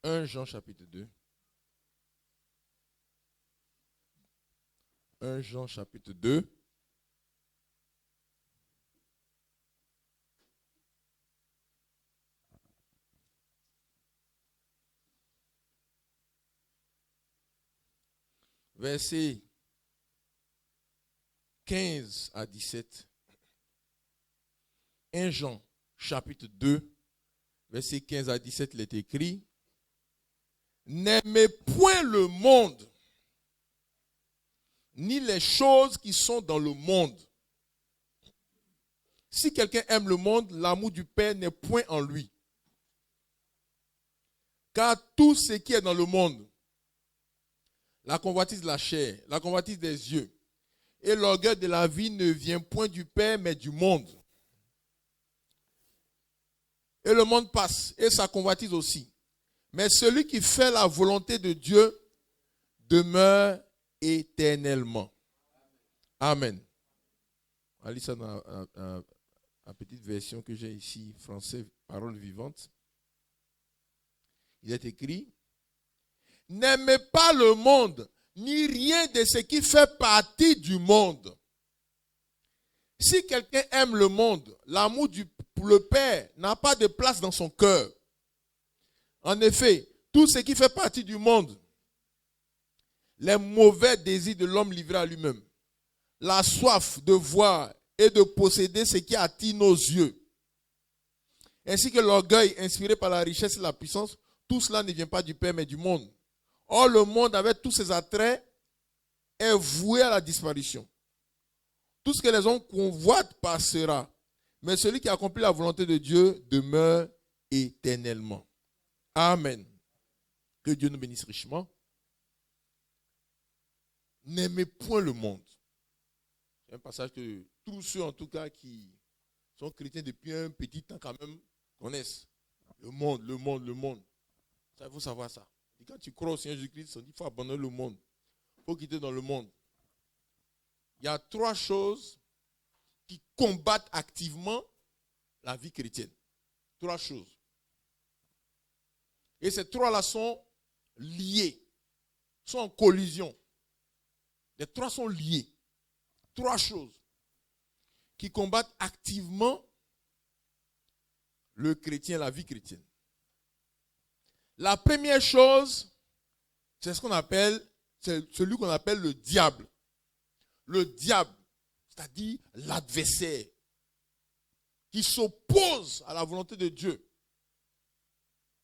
1 Jean chapitre 2. 1 Jean chapitre 2. Versets 15 à 17. 1 Jean chapitre 2, versets 15 à 17, il est écrit: N'aimez point le monde, ni les choses qui sont dans le monde. Si quelqu'un aime le monde, l'amour du Père n'est point en lui. Car tout ce qui est dans le monde, la convoitise de la chair, la convoitise des yeux et l'orgueil de la vie ne vient point du Père, mais du monde. Et le monde passe, et sa convoitise aussi. Mais celui qui fait la volonté de Dieu demeure éternellement. Amen. On va lire ça dans la petite version que j'ai ici, français, parole vivante. Il est écrit: N'aimez pas le monde, ni rien de ce qui fait partie du monde. Si quelqu'un aime le monde, l'amour pour le Père n'a pas de place dans son cœur. En effet, tout ce qui fait partie du monde, les mauvais désirs de l'homme livré à lui-même, la soif de voir et de posséder ce qui attire nos yeux, ainsi que l'orgueil inspiré par la richesse et la puissance, tout cela ne vient pas du Père mais du monde. Or, le monde, avec tous ses attraits, est voué à la disparition. Tout ce que les hommes convoitent passera, mais celui qui accomplit la volonté de Dieu demeure éternellement. Amen. Que Dieu nous bénisse richement. N'aimez point le monde. C'est un passage que tous ceux, en tout cas, qui sont chrétiens depuis un petit temps, quand même, connaissent. Le monde, le monde, le monde. Ça, il faut savoir ça. Et quand tu crois au Seigneur Jésus-Christ, on dit qu'il faut abandonner le monde. Il faut quitter dans le monde. Il y a 3 choses qui combattent activement la vie chrétienne. 3 choses. Et ces 3-là sont liées, sont en collision. Les 3 sont liés. 3 choses qui combattent activement le chrétien, la vie chrétienne. La première chose, c'est celui qu'on appelle le diable. Le diable, c'est-à-dire l'adversaire, qui s'oppose à la volonté de Dieu,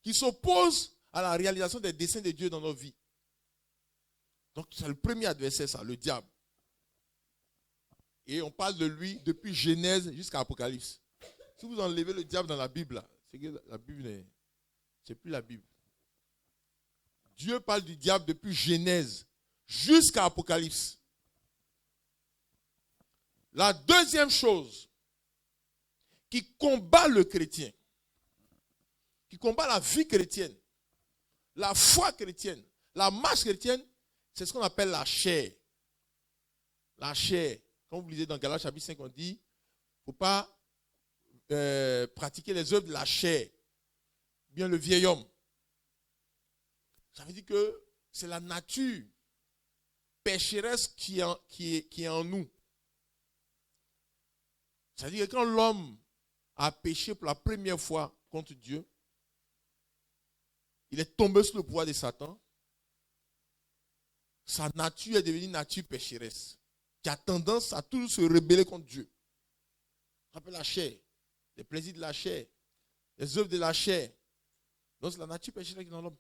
qui s'oppose à la réalisation des desseins de Dieu dans nos vies. Donc c'est le premier adversaire, ça, le diable. Et on parle de lui depuis Genèse jusqu'à Apocalypse. Si vous enlevez le diable dans la Bible, c'est que la Bible, c'est plus la Bible. Dieu parle du diable depuis Genèse jusqu'à Apocalypse. La deuxième chose qui combat le chrétien, qui combat la vie chrétienne, la foi chrétienne, la marche chrétienne, c'est ce qu'on appelle la chair. La chair. Comme vous lisez dans Galates chapitre 5, on dit, il ne faut pas pratiquer les œuvres de la chair. Bien le vieil homme. Ça veut dire que c'est la nature pécheresse qui est en nous. C'est-à-dire que quand l'homme a péché pour la première fois contre Dieu, il est tombé sous le pouvoir de Satan. Sa nature est devenue nature pécheresse, qui a tendance à toujours se rebeller contre Dieu. Ça s'appelle la chair, les plaisirs de la chair, les œuvres de la chair. Donc c'est la nature pécheresse qui est dans l'homme.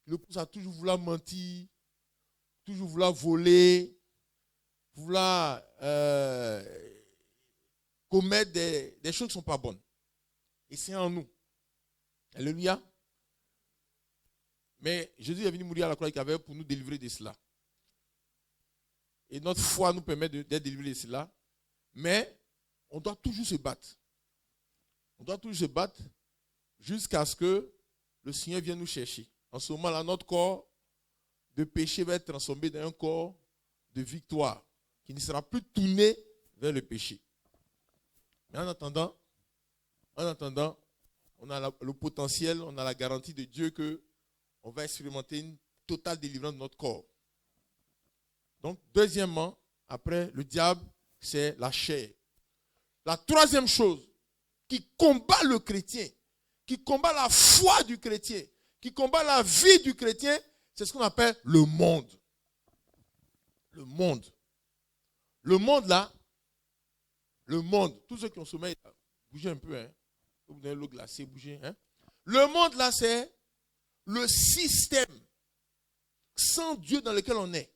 Il le pousse à toujours vouloir mentir, toujours vouloir voler, vouloir commettre des choses qui ne sont pas bonnes. Et c'est en nous. Alléluia. Mais Jésus est venu mourir à la croix du Calvaire pour nous délivrer de cela. Et notre foi nous permet d'être délivrés de cela. Mais on doit toujours se battre. On doit toujours se battre jusqu'à ce que le Seigneur vienne nous chercher. En ce moment-là, notre corps de péché va être transformé dans un corps de victoire qui ne sera plus tourné vers le péché. Mais en attendant, on a le potentiel, on a la garantie de Dieu que on va expérimenter une totale délivrance de notre corps. Donc, deuxièmement, après, le diable, c'est la chair. La troisième chose qui combat le chrétien, qui combat la foi du chrétien, qui combat la vie du chrétien, c'est ce qu'on appelle le monde. Le monde. Le monde là, le monde, tous ceux qui ont sommeil, bougez un peu, hein. Vous donnez l'eau glacée, bougez. Hein. Le monde là, c'est le système sans Dieu dans lequel on est.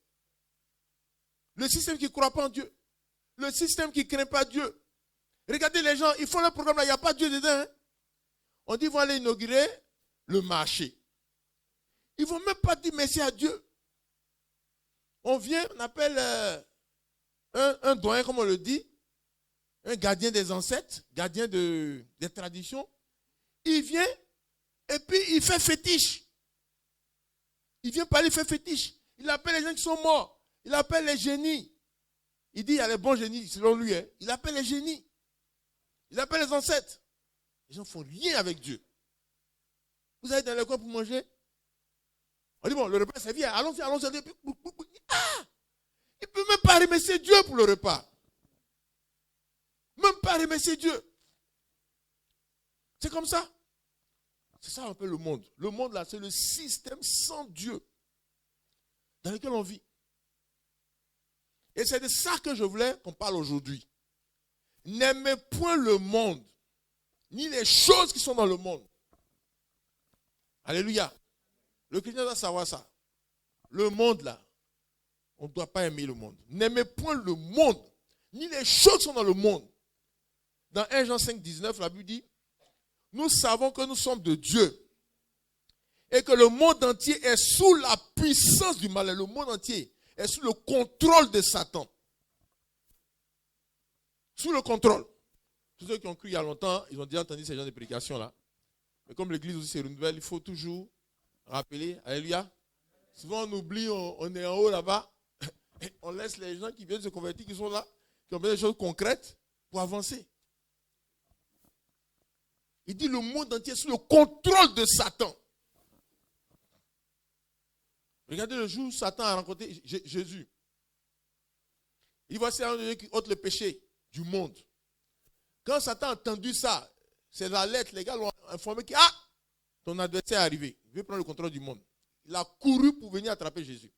Le système qui ne croit pas en Dieu. Le système qui ne craint pas Dieu. Regardez les gens, ils font le programme là, il n'y a pas Dieu dedans. Hein. On dit, ils vont aller inaugurer le marché. Ils ne vont même pas dire merci à Dieu. On vient, on appelle un doyen, comme on le dit, un gardien des ancêtres, gardien des traditions. Il vient et puis il fait fétiche. Il vient parler, il fait fétiche. Il appelle les gens qui sont morts. Il appelle les génies. Il dit, il y a les bons génies, selon lui. Hein. Il appelle les génies. Il appelle les ancêtres. Les gens ne font rien avec Dieu. Vous allez dans le coin pour manger. On dit, bon, le repas est servi. Allons-y, allons-y. Ah! Il ne peut même pas remercier Dieu pour le repas. Même pas remercier Dieu. C'est comme ça. C'est ça un peu le monde. Le monde là, c'est le système sans Dieu dans lequel on vit. Et c'est de ça que je voulais qu'on parle aujourd'hui. N'aimez point le monde, ni les choses qui sont dans le monde. Alléluia. Le chrétien doit savoir ça. Le monde là, on ne doit pas aimer le monde. N'aimez point le monde, ni les choses qui sont dans le monde. Dans 1 Jean 5, 19, la Bible dit, nous savons que nous sommes de Dieu et que le monde entier est sous la puissance du mal. Le monde entier est sous le contrôle de Satan. Sous le contrôle. Tous ceux qui ont cru il y a longtemps, ils ont déjà entendu ces genres de prédications-là. Mais comme l'église aussi se renouvelle, il faut toujours rappeler. Alléluia. Souvent on oublie, on est en haut là-bas. On laisse les gens qui viennent se convertir, qui sont là, qui ont besoin de choses concrètes pour avancer. Il dit le monde entier est sous le contrôle de Satan. Regardez le jour où Satan a rencontré Jésus. Il voit c'est un Dieu qui ôte le péché du monde. Quand Satan a entendu ça, c'est la lettre, les gars l'ont informé que ton adversaire est arrivé. Il veut prendre le contrôle du monde. Il a couru pour venir attraper Jésus.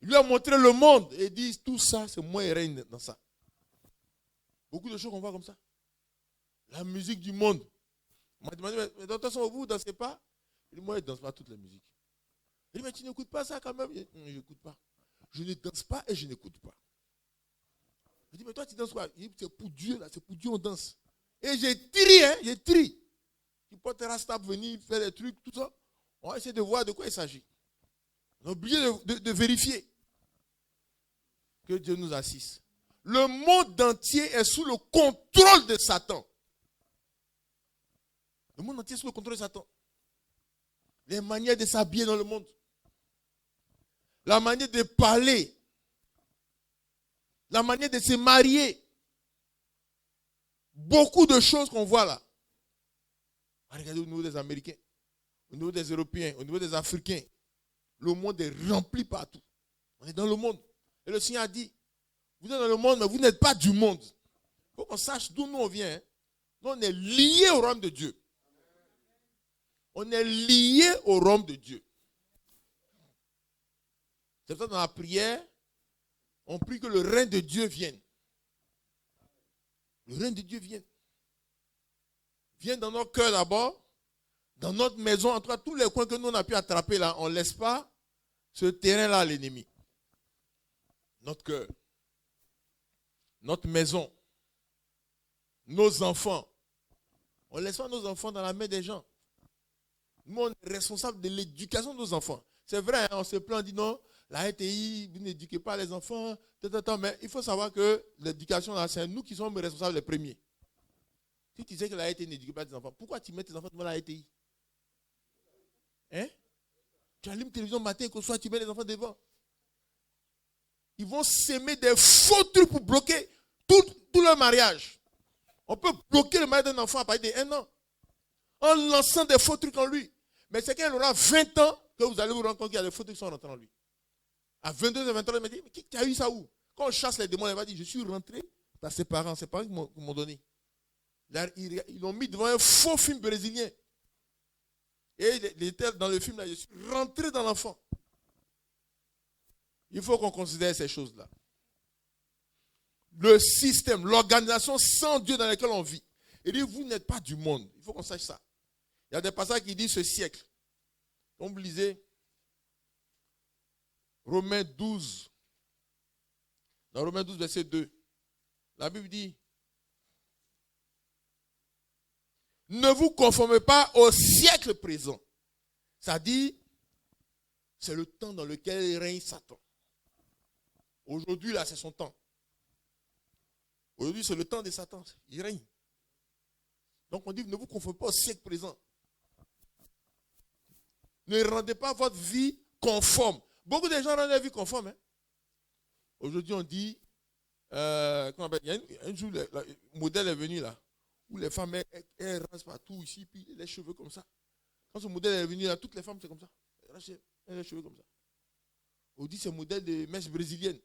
Il lui a montré le monde et il dit tout ça, c'est moi qui règne dans ça. Beaucoup de choses qu'on voit comme ça. La musique du monde. On m'a demandé, mais de toute façon, vous ne dansez pas? Il dit, moi, je ne danse pas toutes les musiques. Il dit, mais tu n'écoutes pas ça quand même? Il dit, non, je n'écoute pas. Je ne danse pas et je n'écoute pas. Il dit, mais toi, tu danses quoi? Il dit, c'est pour Dieu, là, c'est pour Dieu, on danse. Et j'ai tri, hein, j'ai tri. Tu portes Rasta venir faire des trucs, tout ça. On va essayer de voir de quoi il s'agit. On est obligé de vérifier. Que Dieu nous assiste. Le monde entier est sous le contrôle de Satan. Le monde entier est sous le contrôle de Satan. Les manières de s'habiller dans le monde. La manière de parler. La manière de se marier. Beaucoup de choses qu'on voit là. Regardez au niveau des Américains, au niveau des Européens, au niveau des Africains. Le monde est rempli partout. On est dans le monde. Et le Seigneur a dit, vous êtes dans le monde, mais vous n'êtes pas du monde. Il faut qu'on sache d'où nous on vient. Hein. Nous, on est liés au royaume de Dieu. On est liés au royaume de Dieu. C'est pour ça que dans la prière, on prie que le règne de Dieu vienne. Le règne de Dieu vienne. Vienne dans nos cœurs d'abord, dans notre maison, en tout cas tous les coins que nous on a pu attraper là, on ne laisse pas ce terrain-là à l'ennemi. Notre cœur, notre maison, nos enfants. On ne laisse pas nos enfants dans la main des gens. Nous, on est responsable de l'éducation de nos enfants. C'est vrai, hein, on se plaint, on dit non, la RTI, vous n'éduquez pas les enfants, mais il faut savoir que l'éducation, là, c'est nous qui sommes responsables les premiers. Si tu sais que la RTI n'éduque pas tes enfants, pourquoi tu mets tes enfants devant la RTI? Hein? Tu allumes la télévision le matin et que soit tu mets les enfants devant. Ils vont s'aimer des faux trucs pour bloquer tout leur mariage. On peut bloquer le mariage d'un enfant à partir de 1 an en lançant des faux trucs en lui. Mais c'est quand il aura 20 ans, que vous allez vous rendre compte qu'il y a des photos qui sont rentrées en lui. À 22 et 23, il m'a dit, mais tu as eu ça où? Quand on chasse les démons, il va dire, je suis rentré par ses parents qui m'ont donné. Là, ils l'ont mis devant un faux film brésilien. Et il était dans le film, là, je suis rentré dans l'enfant. Il faut qu'on considère ces choses-là. Le système, l'organisation sans Dieu dans laquelle on vit. Il dit, vous n'êtes pas du monde. Il faut qu'on sache ça. Il y a des passages qui disent ce siècle. Quand vous lisez Romains 12, dans Romains 12, verset 2, la Bible dit, ne vous conformez pas au siècle présent. Ça dit, c'est le temps dans lequel règne Satan. Aujourd'hui, là, c'est son temps. Aujourd'hui, c'est le temps de Satan. Il règne. Donc, on dit, ne vous conformez pas au siècle présent. Ne rendez pas votre vie conforme. Beaucoup de gens rendent leur vie conforme. Hein? Aujourd'hui, on dit, il y a un jour, le modèle est venu là, où les femmes, elles rasent partout ici, puis les cheveux comme ça. Quand ce modèle est venu là, toutes les femmes, c'est comme ça. Elles ont les cheveux comme ça. On dit, c'est le modèle des mèches brésiliennes.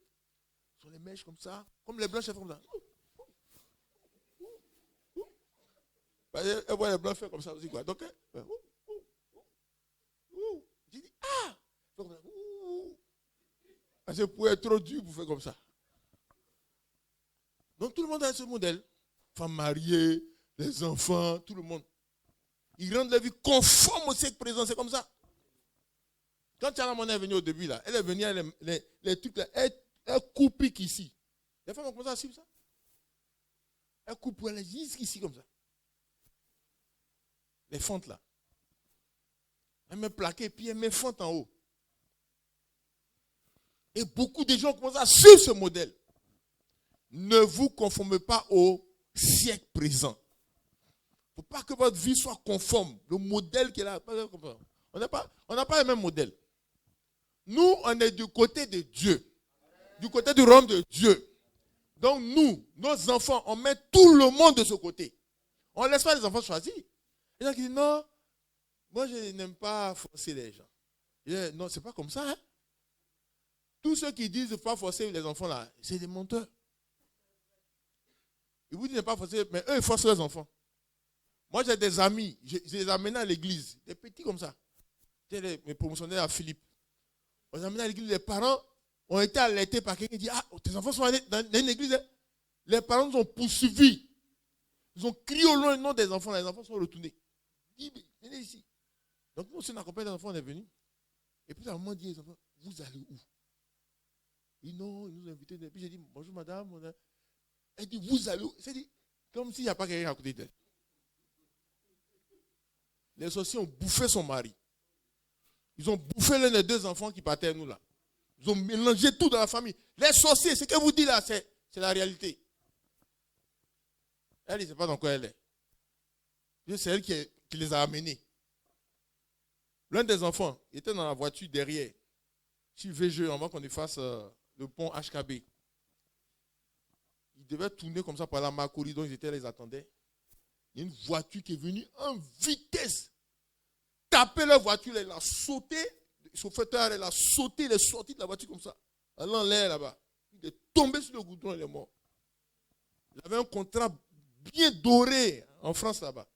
Ce sont les mèches comme ça, comme les blanches, elles font comme ça. Elle voit les blancs faire comme ça aussi, quoi. Donc, j'ai dit, parce que pour être trop dur pour faire comme ça. Donc tout le monde a ce modèle. Femmes mariées, les enfants, tout le monde. Ils rendent la vie conforme au siècle présent, c'est comme ça. Quand Tiana Monet est venue au début, là, elle est venue, les trucs là, elle coupe ici. Les femmes ont commencé à suivre ça. Elle coupe, elle est jusqu'ici comme ça. Les fentes là. Elle met plaqué, puis elle met fente en haut. Et beaucoup de gens commencent à suivre ce modèle. Ne vous conformez pas au siècle présent. Il ne faut pas que votre vie soit conforme. Le modèle qui est là. On n'a pas le même modèle. Nous, on est du côté de Dieu. Du côté du royaume de Dieu. Donc nous, nos enfants, on met tout le monde de ce côté. On ne laisse pas les enfants choisir. Les gens qui disent non, moi je n'aime pas forcer les gens. Je dis, non, c'est pas comme ça. Hein? Tous ceux qui disent ne pas forcer les enfants là, c'est des menteurs. Ils vous disent ne pas forcer, mais eux ils forcent leurs enfants. Moi j'ai des amis, je les amène à l'église, des petits comme ça. J'ai mes promotionnaires à Philippe. On les amène à l'église, les parents ont été alertés par quelqu'un qui dit, tes enfants sont allés dans une église. Hein? Les parents nous ont poursuivis. Ils ont crié au loin le nom des enfants, les enfants sont retournés. Ils disent, venez ici. Donc nous aussi on accompagne les enfants, on est venus. Et puis à un moment dit, les enfants, vous allez où? Ils disent non, ils nous ont invités. Et puis j'ai dit, bonjour madame. Elle dit, vous allez où? C'est dit, comme s'il n'y a pas quelqu'un à côté d'elle. Les sorciers ont bouffé son mari. Ils ont bouffé l'un des deux enfants qui partaient à nous là. Ils ont mélangé tout dans la famille. Les sorciers, ce que vous dites là, c'est la réalité. Elle ne sait pas dans quoi elle est. C'est elle qui les a amenés. L'un des enfants était dans la voiture derrière. Sur VG, avant qu'on fasse le pont HKB. Il devait tourner comme ça par la Macori, donc ils étaient là, ils attendaient. Il y a une voiture qui est venue en vitesse. Taper la voiture, elle a sauté. Son chauffeur, elle a sauté, elle est sortie de la voiture comme ça. Elle en l'air là-bas. Il est tombé sur le goudron, il est mort. Il avait un contrat bien doré en France là-bas.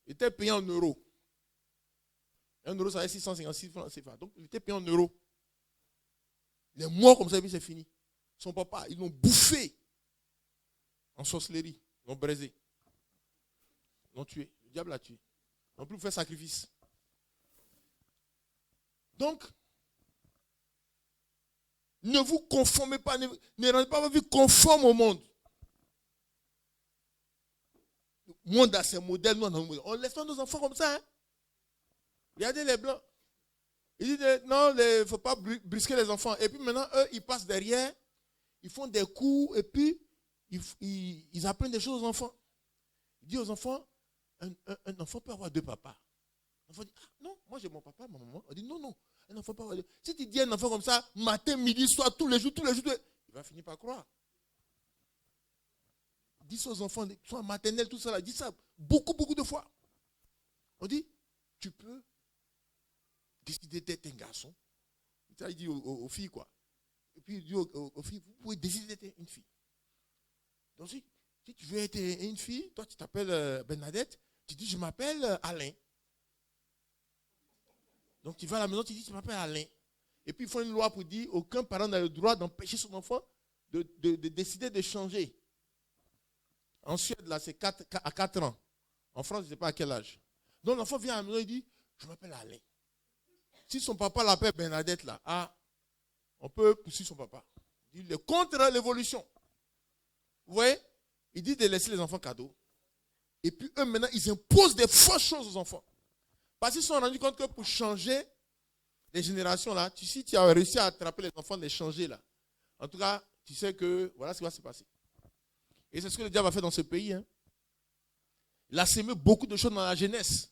Il était payé en euros. Un euro, ça fait 656 francs CFA. Donc, il était payé en euros. Il est mort comme ça, et puis c'est fini. Son papa, ils l'ont bouffé en sorcellerie. Ils l'ont braisé. Ils l'ont tué. Le diable l'a tué. Ils n'ont plus fait sacrifice. Donc, ne vous conformez pas, ne rendez pas votre vie conforme au monde. Le monde a ses modèles, nous on a nos modèles. On laisse pas nos enfants comme ça. Hein? Regardez les blancs. Ils disent non, il ne faut pas brisquer les enfants. Et puis maintenant, eux, ils passent derrière, ils font des coups, et puis ils apprennent des choses aux enfants. Ils disent aux enfants, un enfant peut avoir deux papas. L'enfant dit, non, moi j'ai mon papa, ma maman. On dit, non, un enfant peut avoir deux. Si tu dis à un enfant comme ça, matin, midi, soir, tous les jours, il va finir par croire. Dis ça aux enfants, soit maternelle, tout ça, là, dis ça beaucoup de fois. On dit, tu peux décider d'être un garçon. Il dit aux filles, quoi. Et puis il dit aux filles, vous pouvez décider d'être une fille. Donc si tu veux être une fille, toi tu t'appelles Bernadette, tu dis je m'appelle Alain. Donc tu vas à la maison, tu dis je m'appelle Alain. Et puis il faut une loi pour dire aucun parent n'a le droit d'empêcher son enfant de décider de changer. En Suède, là, c'est à 4 ans. En France, je ne sais pas à quel âge. Donc l'enfant vient à la maison et dit je m'appelle Alain. Si son papa l'appelle Bernadette, là, on peut poursuivre son papa. Il est contre l'évolution. Vous voyez? Il dit de laisser les enfants cadeaux. Et puis eux, maintenant, ils imposent des fausses choses aux enfants. Parce qu'ils se sont rendus compte que pour changer les générations, là, si tu as réussi à attraper les enfants, de les changer, là, en tout cas, tu sais que voilà ce qui va se passer. Et c'est ce que le diable a fait dans ce pays. Hein. Il a sémé beaucoup de choses dans la jeunesse.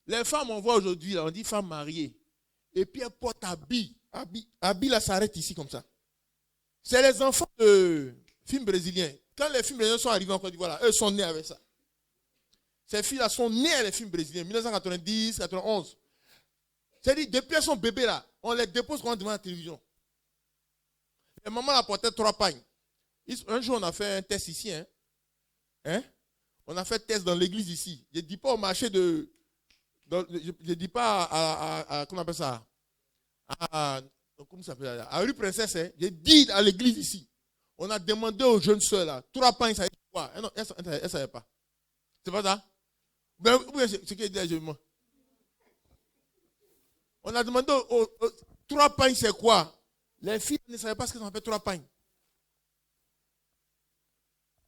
Les femmes, on voit aujourd'hui, là, on dit femmes mariées. Et puis elles portent habits. Habits, là, s'arrête ici comme ça. C'est les enfants de films brésiliens. Quand les films brésiliens sont arrivés en Côte d'Ivoire, là, eux sont nés avec ça. Ces filles-là sont nées avec les films brésiliens, 1990, 91. C'est-à-dire, depuis elles sont bébés là, on les dépose quand on devant la télévision. Les mamans là portaient 3 pagnes. Un jour, on a fait un test ici. Hein? On a fait un test dans l'église ici. Je ne dis pas au marché de... je ne dis pas à comment on appelle ça? Comment ça s'appelle? À rue Princesse. Hein? J'ai dit à l'église ici. On a demandé aux jeunes soeurs là, 3 pagnes, ça dit quoi? Non, elles ne savaient pas. C'est pas ça? C'est ce qu'elle dit à moi. On a demandé aux 3 pagnes, c'est quoi? Les filles ne savaient pas ce qu'on appelle 3 pagnes.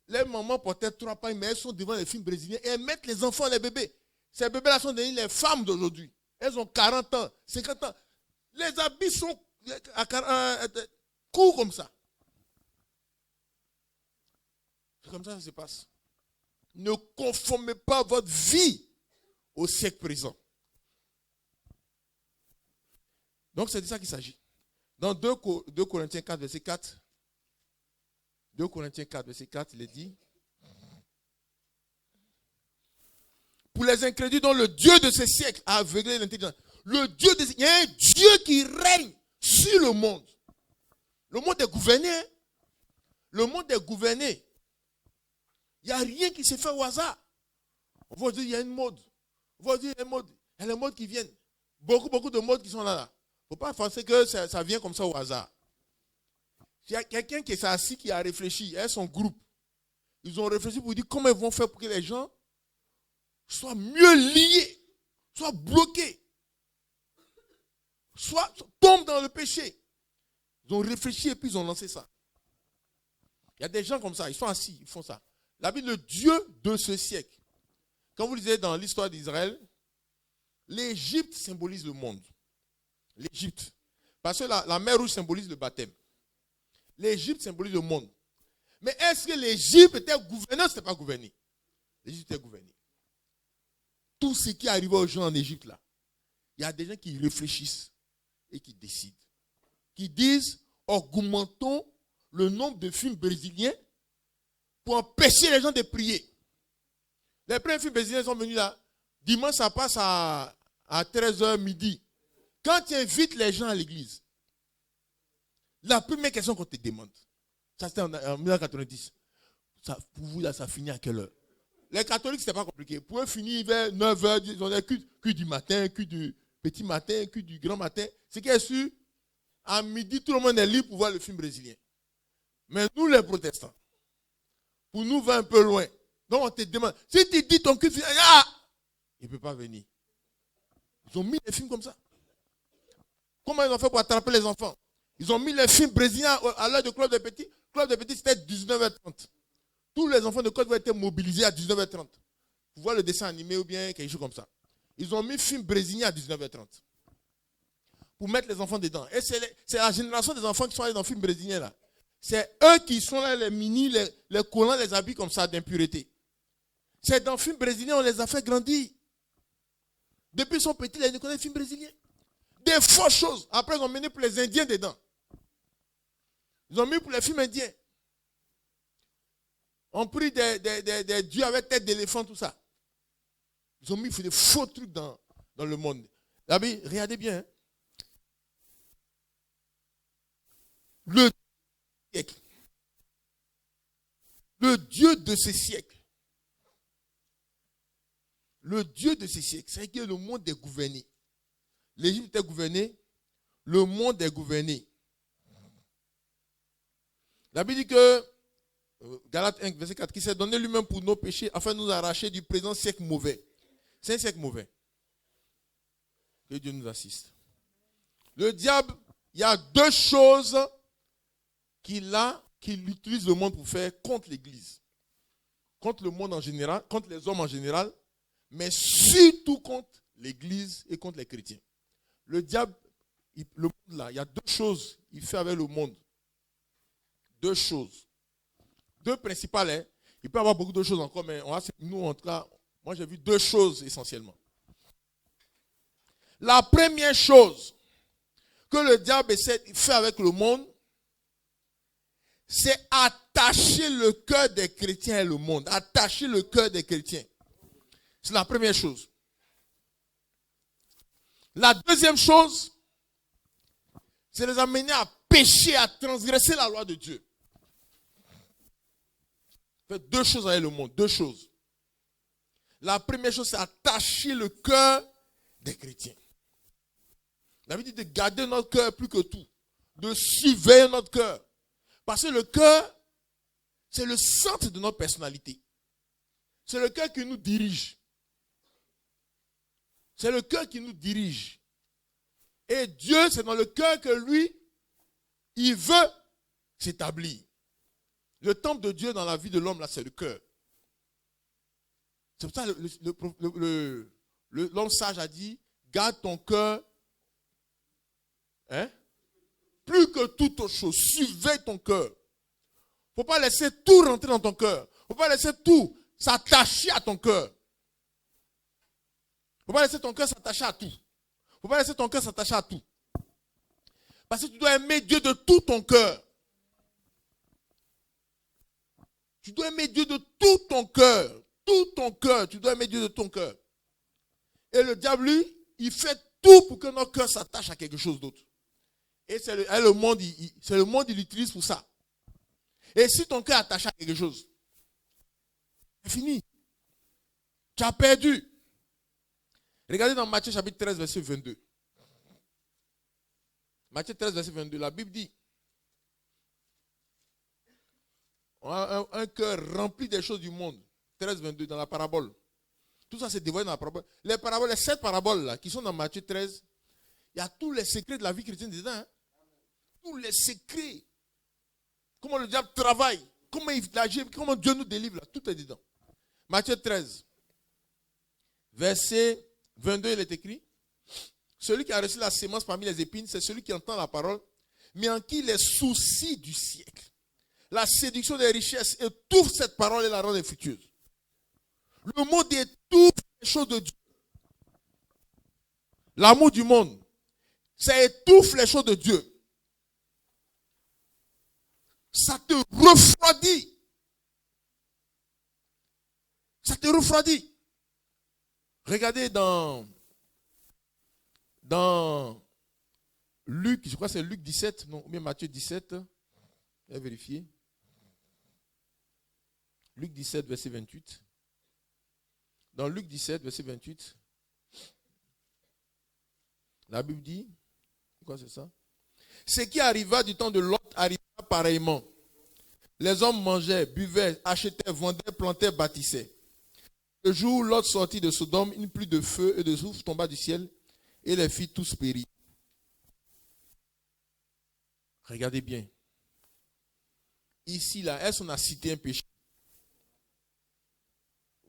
Les mamans portaient 3 pagnes, mais elles sont devant les films brésiliens et elles mettent les enfants, les bébés. Ces bébés-là sont devenus les femmes d'aujourd'hui. Elles ont 40 ans, 50 ans. Les habits sont courts comme ça. C'est comme ça que ça se passe. Ne conformez pas votre vie au siècle présent. Donc c'est de ça qu'il s'agit. Dans 2 Corinthiens 4, verset 4, 2 Corinthiens 4, verset 4, il est dit, pour les incrédules dont le Dieu de ce siècle a aveuglé l'intelligence. Le Dieu de ce siècle, il y a un Dieu qui règne sur le monde. Le monde est gouverné. Hein? Le monde est gouverné. Il n'y a rien qui se fait au hasard. On va dire qu'il y a une mode. On va dire qu'il y a une mode. Il y a les modes qui viennent. Beaucoup de modes qui sont là. Il ne faut pas penser que ça vient comme ça au hasard. Il y a quelqu'un qui s'est assis, qui a réfléchi, et son groupe. Ils ont réfléchi pour dire comment ils vont faire pour que les gens soient mieux liés, soient bloqués, soit tombent dans le péché. Ils ont réfléchi et puis ils ont lancé ça. Il y a des gens comme ça, ils sont assis, ils font ça. La Bible, le Dieu de ce siècle. Quand vous lisez dans l'histoire d'Israël, l'Égypte symbolise le monde. L'Égypte. Parce que la mer rouge symbolise le baptême. L'Égypte symbolise le monde. Mais est-ce que l'Égypte était gouvernée ou ce n'était pas gouverné? L'Égypte était gouvernée. Tout ce qui arrive aux gens en Égypte, là, il y a des gens qui réfléchissent et qui décident. Qui disent, augmentons le nombre de films brésiliens pour empêcher les gens de prier. Les premiers films brésiliens sont venus là. Dimanche, ça passe à 13h midi. Quand tu invites les gens à l'église, la première question qu'on te demande, ça c'était en 1990, pour vous là, ça finit à quelle heure? Les catholiques, ce n'était pas compliqué. Pour eux, finir vers 9h, ils ont cul du matin, cul du petit matin, cul du grand matin. Ce qui est sûr, à midi, tout le monde est libre pour voir le film brésilien. Mais nous, les protestants, pour nous, va un peu loin. Donc, on te demande, si tu dis ton cul, il ne peut pas venir. Ils ont mis les films comme ça. Comment ils ont fait pour attraper les enfants? Ils ont mis les films brésiliens à l'heure de Club des Petits. Club des Petits, c'était 19h30. Tous les enfants de Côte d'Ivoire étaient mobilisés à 19h30. Pour voir le dessin animé ou bien quelque chose comme ça. Ils ont mis film brésilien à 19h30. Pour mettre les enfants dedans. Et c'est la génération des enfants qui sont allés dans le film brésilien là. C'est eux qui sont là, les mini, les collants, les habits comme ça d'impureté. C'est dans le film brésilien, on les a fait grandir. Depuis qu'ils sont petits, ils connaissent le film brésilien. Des fausses choses. Après, ils ont mené pour les Indiens dedans. Ils ont mis pour les films indiens. On pris des dieux avec tête d'éléphant, tout ça. Ils ont mis des faux trucs dans le monde. Regardez bien. Hein. Le siècle. Le Dieu de ces siècles. Le Dieu de ces siècles. C'est que le monde est gouverné. L'Égypte est gouvernée. Le monde est gouverné. La Bible dit que, Galates 1, verset 4, qui s'est donné lui-même pour nos péchés afin de nous arracher du présent siècle mauvais. C'est un siècle mauvais. Que Dieu nous assiste. Le diable, il y a deux choses qu'il utilise le monde pour faire contre l'Église. Contre le monde en général, contre les hommes en général, mais surtout contre l'Église et contre les chrétiens. Le diable, le monde là, il y a deux choses qu'il fait avec le monde. Deux choses. Deux principales. Hein. Il peut y avoir beaucoup de choses encore, mais nous, en tout cas, moi j'ai vu deux choses essentiellement. La première chose que le diable fait avec le monde, c'est attacher le cœur des chrétiens et le monde. Attacher le cœur des chrétiens. C'est la première chose. La deuxième chose, c'est les amener à pécher, à transgresser la loi de Dieu. Fait deux choses avec le monde, deux choses. La première chose, c'est attacher le cœur des chrétiens. La Bible dit de garder notre cœur plus que tout, de surveiller notre cœur. Parce que le cœur, c'est le centre de notre personnalité. C'est le cœur qui nous dirige. C'est le cœur qui nous dirige. Et Dieu, c'est dans le cœur que lui, il veut s'établir. Le temple de Dieu dans la vie de l'homme, là, c'est le cœur. C'est pour ça que l'homme sage a dit, garde ton cœur, hein, plus que toute autre chose. Surveille ton cœur. Il ne faut pas laisser tout rentrer dans ton cœur. Il ne faut pas laisser tout s'attacher à ton cœur. Il ne faut pas laisser ton cœur s'attacher à tout. Il ne faut pas laisser ton cœur s'attacher à tout. Parce que tu dois aimer Dieu de tout ton cœur. Tu dois aimer Dieu de tout ton cœur. Tout ton cœur. Tu dois aimer Dieu de ton cœur. Et le diable, lui, il fait tout pour que notre cœur s'attache à quelque chose d'autre. Et c'est le monde, il l'utilise pour ça. Et si ton cœur est attaché à quelque chose, c'est fini. Tu as perdu. Regardez dans Matthieu chapitre 13, verset 22. Matthieu 13, verset 22, la Bible dit, on a un cœur rempli des choses du monde. 13, 22, dans la parabole. Tout ça c'est dévoilé dans la parabole. Les paraboles, les 7 paraboles là, qui sont dans Matthieu 13, il y a tous les secrets de la vie chrétienne dedans. Hein? Tous les secrets. Comment le diable travaille. Comment il agit. Comment Dieu nous délivre. Là, tout est dedans. Matthieu 13. Verset 22, il est écrit. Celui qui a reçu la sémence parmi les épines, c'est celui qui entend la parole, mais en qui les soucis du siècle, la séduction des richesses étouffe cette parole et la rend infructueuse. Le monde étouffe les choses de Dieu. L'amour du monde, ça étouffe les choses de Dieu. Ça te refroidit. Ça te refroidit. Regardez dans Luc, je crois que c'est Luc 17, non, ou bien Matthieu 17. Je vais vérifier. Luc 17, verset 28. Dans Luc 17, verset 28, la Bible dit, quoi c'est ça? Ce qui arriva du temps de Lot arriva pareillement. Les hommes mangeaient, buvaient, achetaient, vendaient, plantaient, bâtissaient. Le jour où Lot sortit de Sodome, une pluie de feu et de soufre tomba du ciel et les fit tous périr. Regardez bien. Ici, là, est-ce qu'on a cité un péché?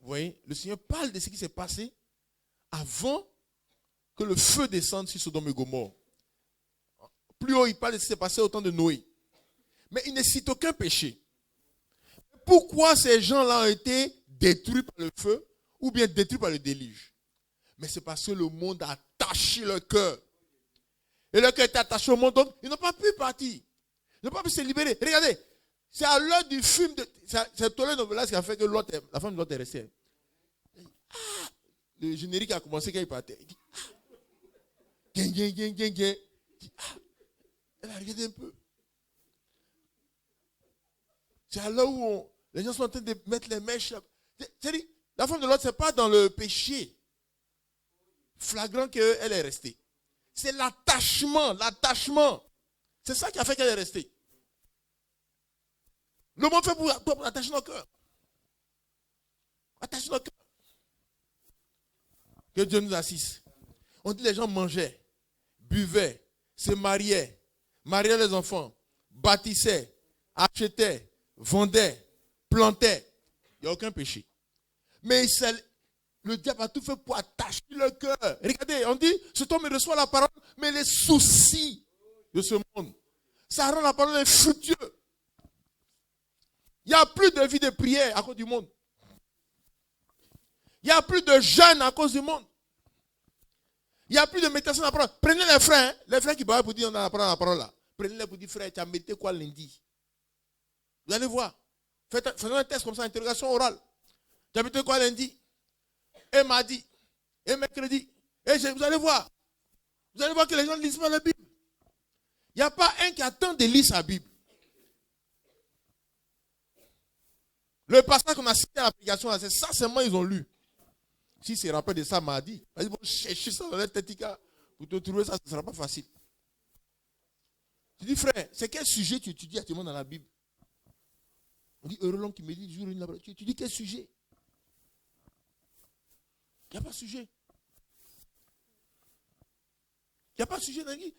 Vous voyez, le Seigneur parle de ce qui s'est passé avant que le feu descende sur Sodome et Gomorrhe. Plus haut, il parle de ce qui s'est passé au temps de Noé. Mais il ne cite aucun péché. Pourquoi ces gens-là ont été détruits par le feu ou bien détruits par le déluge? Mais c'est parce que le monde a attaché leur cœur. Et leur cœur est attaché au monde, donc ils n'ont pas pu partir. Ils n'ont pas pu se libérer. Regardez, c'est à l'heure du film, c'est Tolède Novelas qui a fait que la femme de l'autre est restée. Ah, le générique a commencé quand il partait. Il dit, Elle a regardé un peu. C'est là où les gens sont en train de mettre les mèches. C'est-à-dire, la femme de l'autre, ce n'est pas dans le péché flagrant qu'elle est restée. C'est l'attachement. C'est ça qui a fait qu'elle est restée. Le monde fait pour attacher nos cœurs. Attacher nos cœurs. Que Dieu nous assiste. On dit les gens mangeaient, buvaient, se mariaient les enfants, bâtissaient, achetaient, vendaient, plantaient. Il n'y a aucun péché. Mais le diable a tout fait pour attacher le cœur. Regardez, on dit, cet homme reçoit la parole, mais les soucis de ce monde, ça rend la parole infructueuse. Il n'y a plus de vie de prière à cause du monde. Il n'y a plus de jeûne à cause du monde. Il n'y a plus de méditation à la parole. Prenez les frères qui parlent pour dire on a la parole là. Prenez-les pour dire frère, tu as médité quoi lundi? Vous allez voir. Faites un test comme ça, interrogation orale. Tu as médité quoi lundi? Et mardi, et mercredi. Et vous allez voir. Vous allez voir que les gens ne lisent pas la Bible. Il n'y a pas un qui attend de lire sa Bible. Le passage qu'on a cité à l'application, c'est ça seulement ils ont lu. Si c'est rappel de ça mardi, ils vont chercher ça dans leur tête. Pour te trouver ça, ce ne sera pas facile. Tu dis, frère, c'est quel sujet tu étudies actuellement dans la Bible? On dit, heureux l'homme qui médite du jour et de la nuit. Tu dis quel sujet? Il n'y a pas de sujet. Il n'y a pas de sujet dans la vie.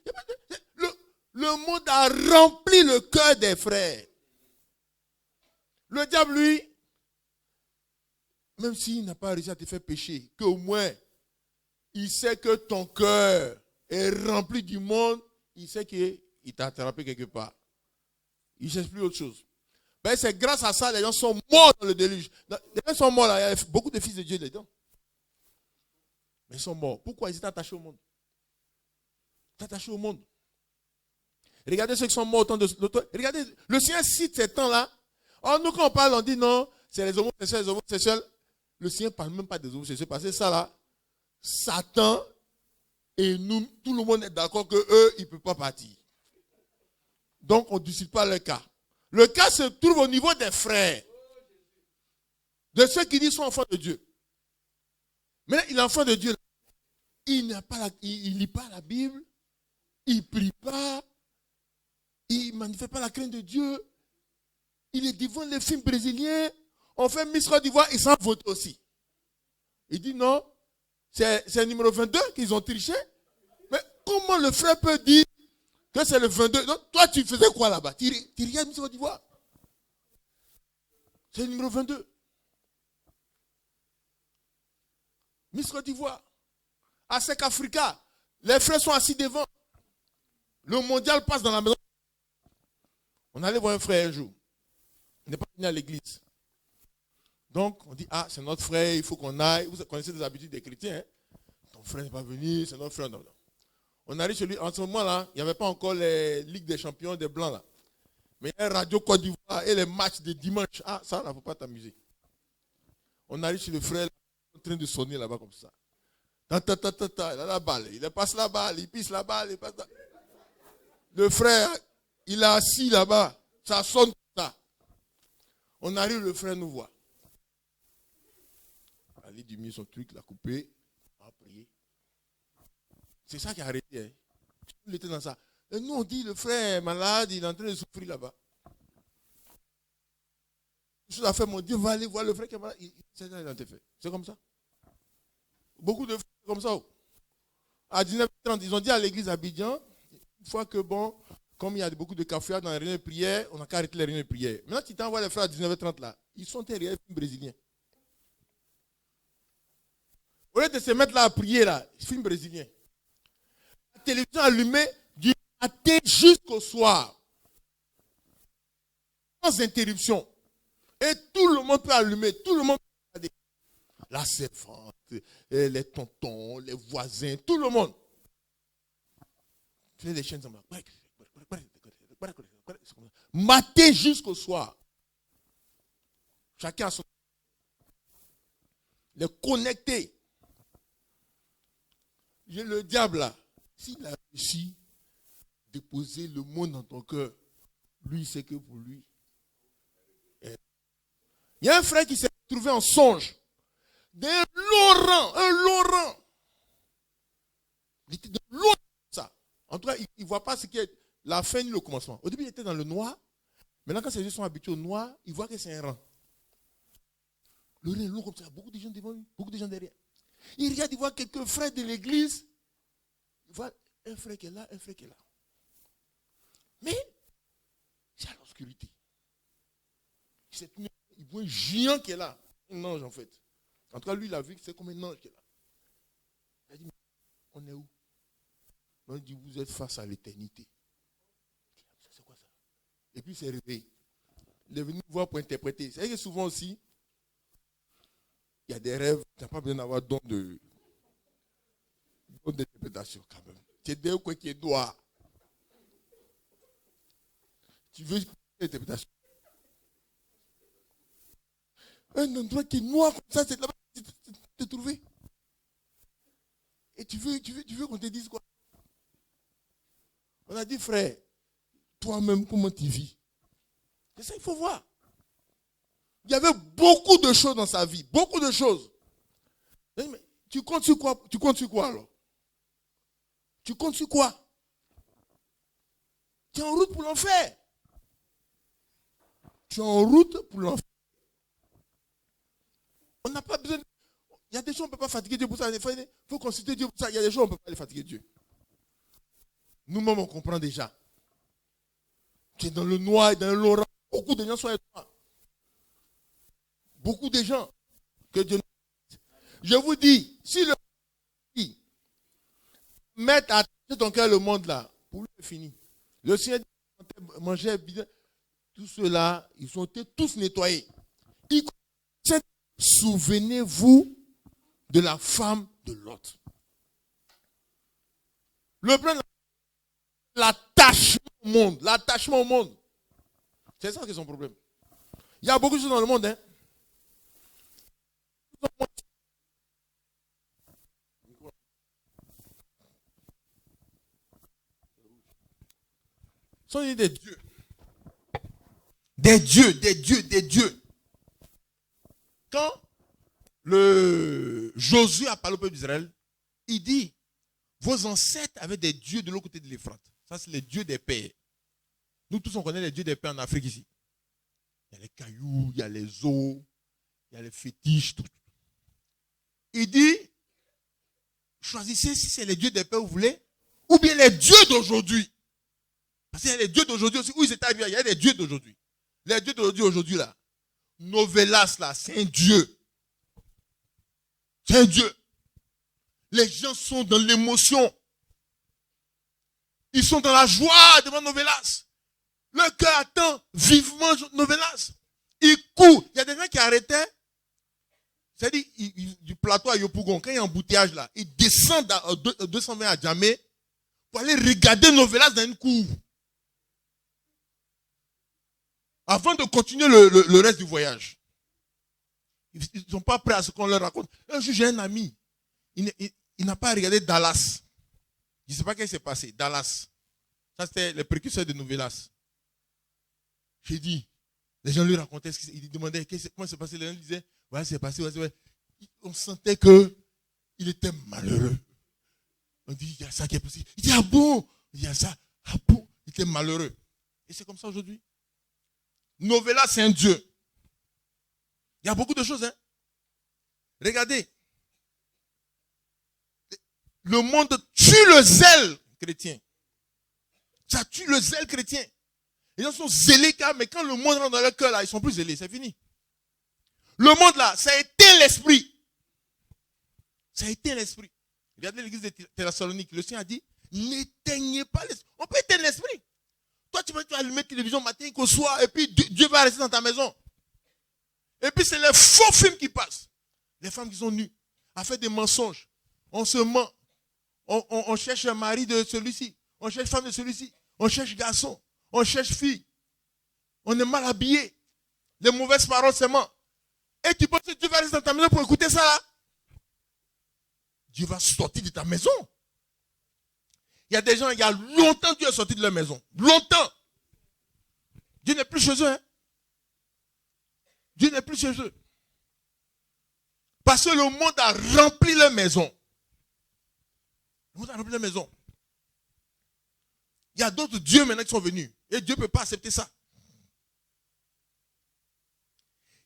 Le monde a rempli le cœur des frères. Le diable, lui, même s'il n'a pas réussi à te faire pécher, qu'au moins, il sait que ton cœur est rempli du monde, il sait qu'il t'a attrapé quelque part. Il ne cherche plus autre chose. Ben, c'est grâce à ça que les gens sont morts dans le déluge. Les gens sont morts là, il y a beaucoup de fils de Dieu dedans. Mais ils sont morts. Pourquoi? Ils étaient attachés au monde. Ils étaient attachés au monde. Regardez ceux qui sont morts au temps de l'autre. Regardez, le Seigneur cite ces temps-là. Or, nous, quand on parle, on dit non, c'est les homosexuels. Le Seigneur ne parle même pas des homosexuels. Parce que ça, là, Satan et nous, tout le monde est d'accord qu'eux, ils ne peuvent pas partir. Donc, on ne discute pas le cas. Le cas se trouve au niveau des frères. De ceux qui disent sont enfants de Dieu. Mais là, il est enfant de Dieu. Il ne lit pas la Bible. Il ne prie pas. Il ne manifeste pas la crainte de Dieu. Il est devant les films brésiliens. On fait Miss Côte d'Ivoire, il s'en vote aussi. Il dit non, c'est le numéro 22 qu'ils ont triché. Mais comment le frère peut dire que c'est le 22? Donc, toi, tu faisais quoi là-bas? Tu regardes Miss Côte d'Ivoire. C'est le numéro 22. Miss Côte d'Ivoire. À Sec Africa, les frères sont assis devant. Le mondial passe dans la maison. On allait voir un frère un jour. Il n'est pas venu à l'église. Donc, on dit, ah, c'est notre frère, il faut qu'on aille. Vous connaissez des habitudes des chrétiens. Hein? Ton frère n'est pas venu, c'est notre frère. Non. On arrive chez lui. En ce moment-là, il n'y avait pas encore les Ligues des champions des Blancs. Là. Mais il y a Radio Côte d'Ivoire et les matchs de dimanche. Ah, ça, il ne faut pas t'amuser. On arrive chez le frère, en train de sonner là-bas comme ça. Il a la balle. Il passe la balle, il pisse la balle. Le frère, il est assis là-bas. Ça sonne comme ça. On arrive, le frère nous voit. Il a diminué son truc, l'a coupé, a prié. C'est ça qui a arrêté. Hein. Il était dans ça. Et nous, on dit, le frère est malade, il est en train de souffrir là-bas. Je suis à faire, mon Dieu, va aller voir le frère qui est malade. C'est ça qu'il a fait. C'est comme ça. Beaucoup de frères comme ça. À 19h30, ils ont dit à l'église à Abidjan, une fois que bon, comme il y a beaucoup de cafouillards dans les réunions de prière, on n'a qu'à arrêter les réunions de prière. Maintenant, tu t'envoies les frères à 19h30 là, ils sont derrière les films brésiliens. Au lieu de se mettre là à prier là, film brésilien. La télévision allumée du matin jusqu'au soir. Sans interruption. Et tout le monde peut allumer, tout le monde peut regarder. La servante, les tontons, les voisins, tout le monde. Tu fais les chaînes comme ça. Matin jusqu'au soir. Chacun a son. Les connecter. Le diable là, s'il a réussi à déposer le monde dans ton cœur, lui, c'est que pour lui. Il y a un frère qui s'est trouvé en songe d'un long rang. Il était dans l'autre, ça. En tout cas, il ne voit pas ce qui est la fin ni le commencement. Au début, il était dans le noir. Maintenant, quand ses yeux sont habitués au noir, il voit que c'est un rang. Le rang est long comme ça. Beaucoup de gens devant lui, beaucoup de gens derrière. Il regarde, il voit quelques frères de l'église. Il voit un frère qui est là, un frère qui est là. Mais, c'est à l'obscurité. Il voit un géant qui est là. Un ange, en fait. En tout cas, lui, il a vu que c'est comme un ange qui est là. Il a dit, mais on est où? On dit, vous êtes face à l'éternité. C'est quoi ça? Et puis, il s'est réveillé. Il est venu voir pour interpréter. C'est vrai que souvent aussi, il y a des rêves, tu n'as pas besoin d'avoir don d'interprétation quand même. Tu es d'un coin qui est noir. Tu veux une interprétation. Un endroit qui est noir comme ça, c'est là-bas que tu te trouves. Et tu veux qu'on te dise quoi? On a dit, frère, toi-même, comment tu vis? C'est ça qu'il faut voir. Il y avait beaucoup de choses dans sa vie. Beaucoup de choses. Mais tu comptes sur quoi? Tu comptes sur quoi alors? Tu comptes sur quoi? Tu es en route pour l'enfer. Tu es en route pour l'enfer. On n'a pas besoin. Il y a des choses, on ne peut pas fatiguer Dieu pour ça. Il faut consulter Dieu pour ça. Il y a des choses, on ne peut pas les fatiguer Dieu. Nous-mêmes, on comprend déjà. Tu es dans le noir et dans le long rang. Beaucoup de gens sont avec toi. Beaucoup de gens que Dieu nous... Je vous dis, si le met à ton cœur le monde là, pour lui c'est fini. Le Seigneur mangeait bien. Tout ceux-là, ils sont tous nettoyés. Souvenez-vous de la femme de Lot. Le problème, l'attachement au monde. C'est ça qui est son problème. Il y a beaucoup de choses dans le monde, hein. Ce sont des dieux. Des dieux. Quand Josué a parlé au peuple d'Israël, il dit, vos ancêtres avaient des dieux de l'autre côté de l'Euphrate. Ça, c'est les dieux des pères. Nous tous, on connaît les dieux des pères en Afrique ici. Il y a les cailloux, il y a les os, il y a les fétiches, tout. Il dit, choisissez si c'est les dieux des pères que vous voulez, ou bien les dieux d'aujourd'hui. Parce qu'il y a les dieux d'aujourd'hui aussi, où ils étaient arrivés, il y a des dieux d'aujourd'hui. Les dieux d'aujourd'hui là, Novelas là, c'est un dieu. C'est un dieu. Les gens sont dans l'émotion. Ils sont dans la joie devant Novelas. Le cœur attend vivement Novelas. Il court. Il y a des gens qui arrêtaient. C'est-à-dire, du plateau à Yopougon, quand il y a un embouteillage là, ils descendent à 220 à Djamé pour aller regarder Novelas dans une cour. Avant de continuer le reste du voyage. Ils ne sont pas prêts à ce qu'on leur raconte. Un jour, j'ai un ami. Il n'a pas regardé Dallas. Je ne sais pas ce qui s'est passé. Dallas. Ça, c'était le précurseur de Novelas. J'ai dit, les gens lui racontaient, ils demandaient comment c'est passé. Les gens disaient, voilà, c'est passé. Ouais. On sentait qu'il était malheureux. On dit, il y a ça qui est possible. Il dit, ah bon? Il y a ça. Ah bon? Il était malheureux. Et c'est comme ça aujourd'hui. Novelas, c'est un dieu. Il y a beaucoup de choses, hein. Regardez. Le monde tue le zèle chrétien. Ça tue le zèle chrétien. Les gens sont zélés, mais quand le monde rentre dans leur cœur, là, ils sont plus zélés, c'est fini. Le monde, là, ça éteint l'esprit. Ça éteint l'esprit. Regardez l'église de Thessalonique. Le Seigneur a dit, n'éteignez pas l'esprit. On peut éteindre l'esprit. Toi, tu vas allumer la télévision matin qu'au soir, et puis Dieu va rester dans ta maison. Et puis, c'est les faux films qui passent. Les femmes qui sont nues, à faire des mensonges. On se ment. On cherche un mari de celui-ci. On cherche femme de celui-ci. On cherche garçon. On cherche fille. On est mal habillé. Les mauvaises paroles seulement. Et tu penses que Dieu va rester dans ta maison pour écouter ça là? Dieu va sortir de ta maison. Il y a des gens, il y a longtemps Dieu est sorti de leur maison. Longtemps. Dieu n'est plus chez eux. Hein? Dieu n'est plus chez eux. Parce que le monde a rempli leur maison. Le monde a rempli leur maison. Il y a d'autres dieux maintenant qui sont venus. Et Dieu ne peut pas accepter ça.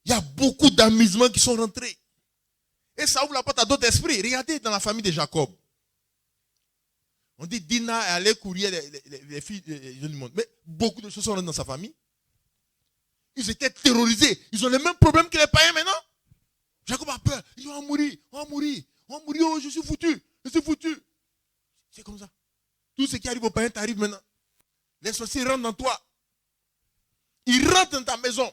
Il y a beaucoup d'amusements qui sont rentrés. Et ça ouvre la porte à d'autres esprits. Regardez dans la famille de Jacob. On dit Dina est allée courir les filles du monde. Mais beaucoup de choses sont rentrées dans sa famille. Ils étaient terrorisés. Ils ont les mêmes problèmes que les païens maintenant. Jacob a peur. Il dit, on va mourir, on va mourir. On va mourir, oh, je suis foutu. Je suis foutu. C'est comme ça. Tout ce qui arrive aux païens t'arrive maintenant. Les sorciers rentrent dans toi. Ils rentrent dans ta maison.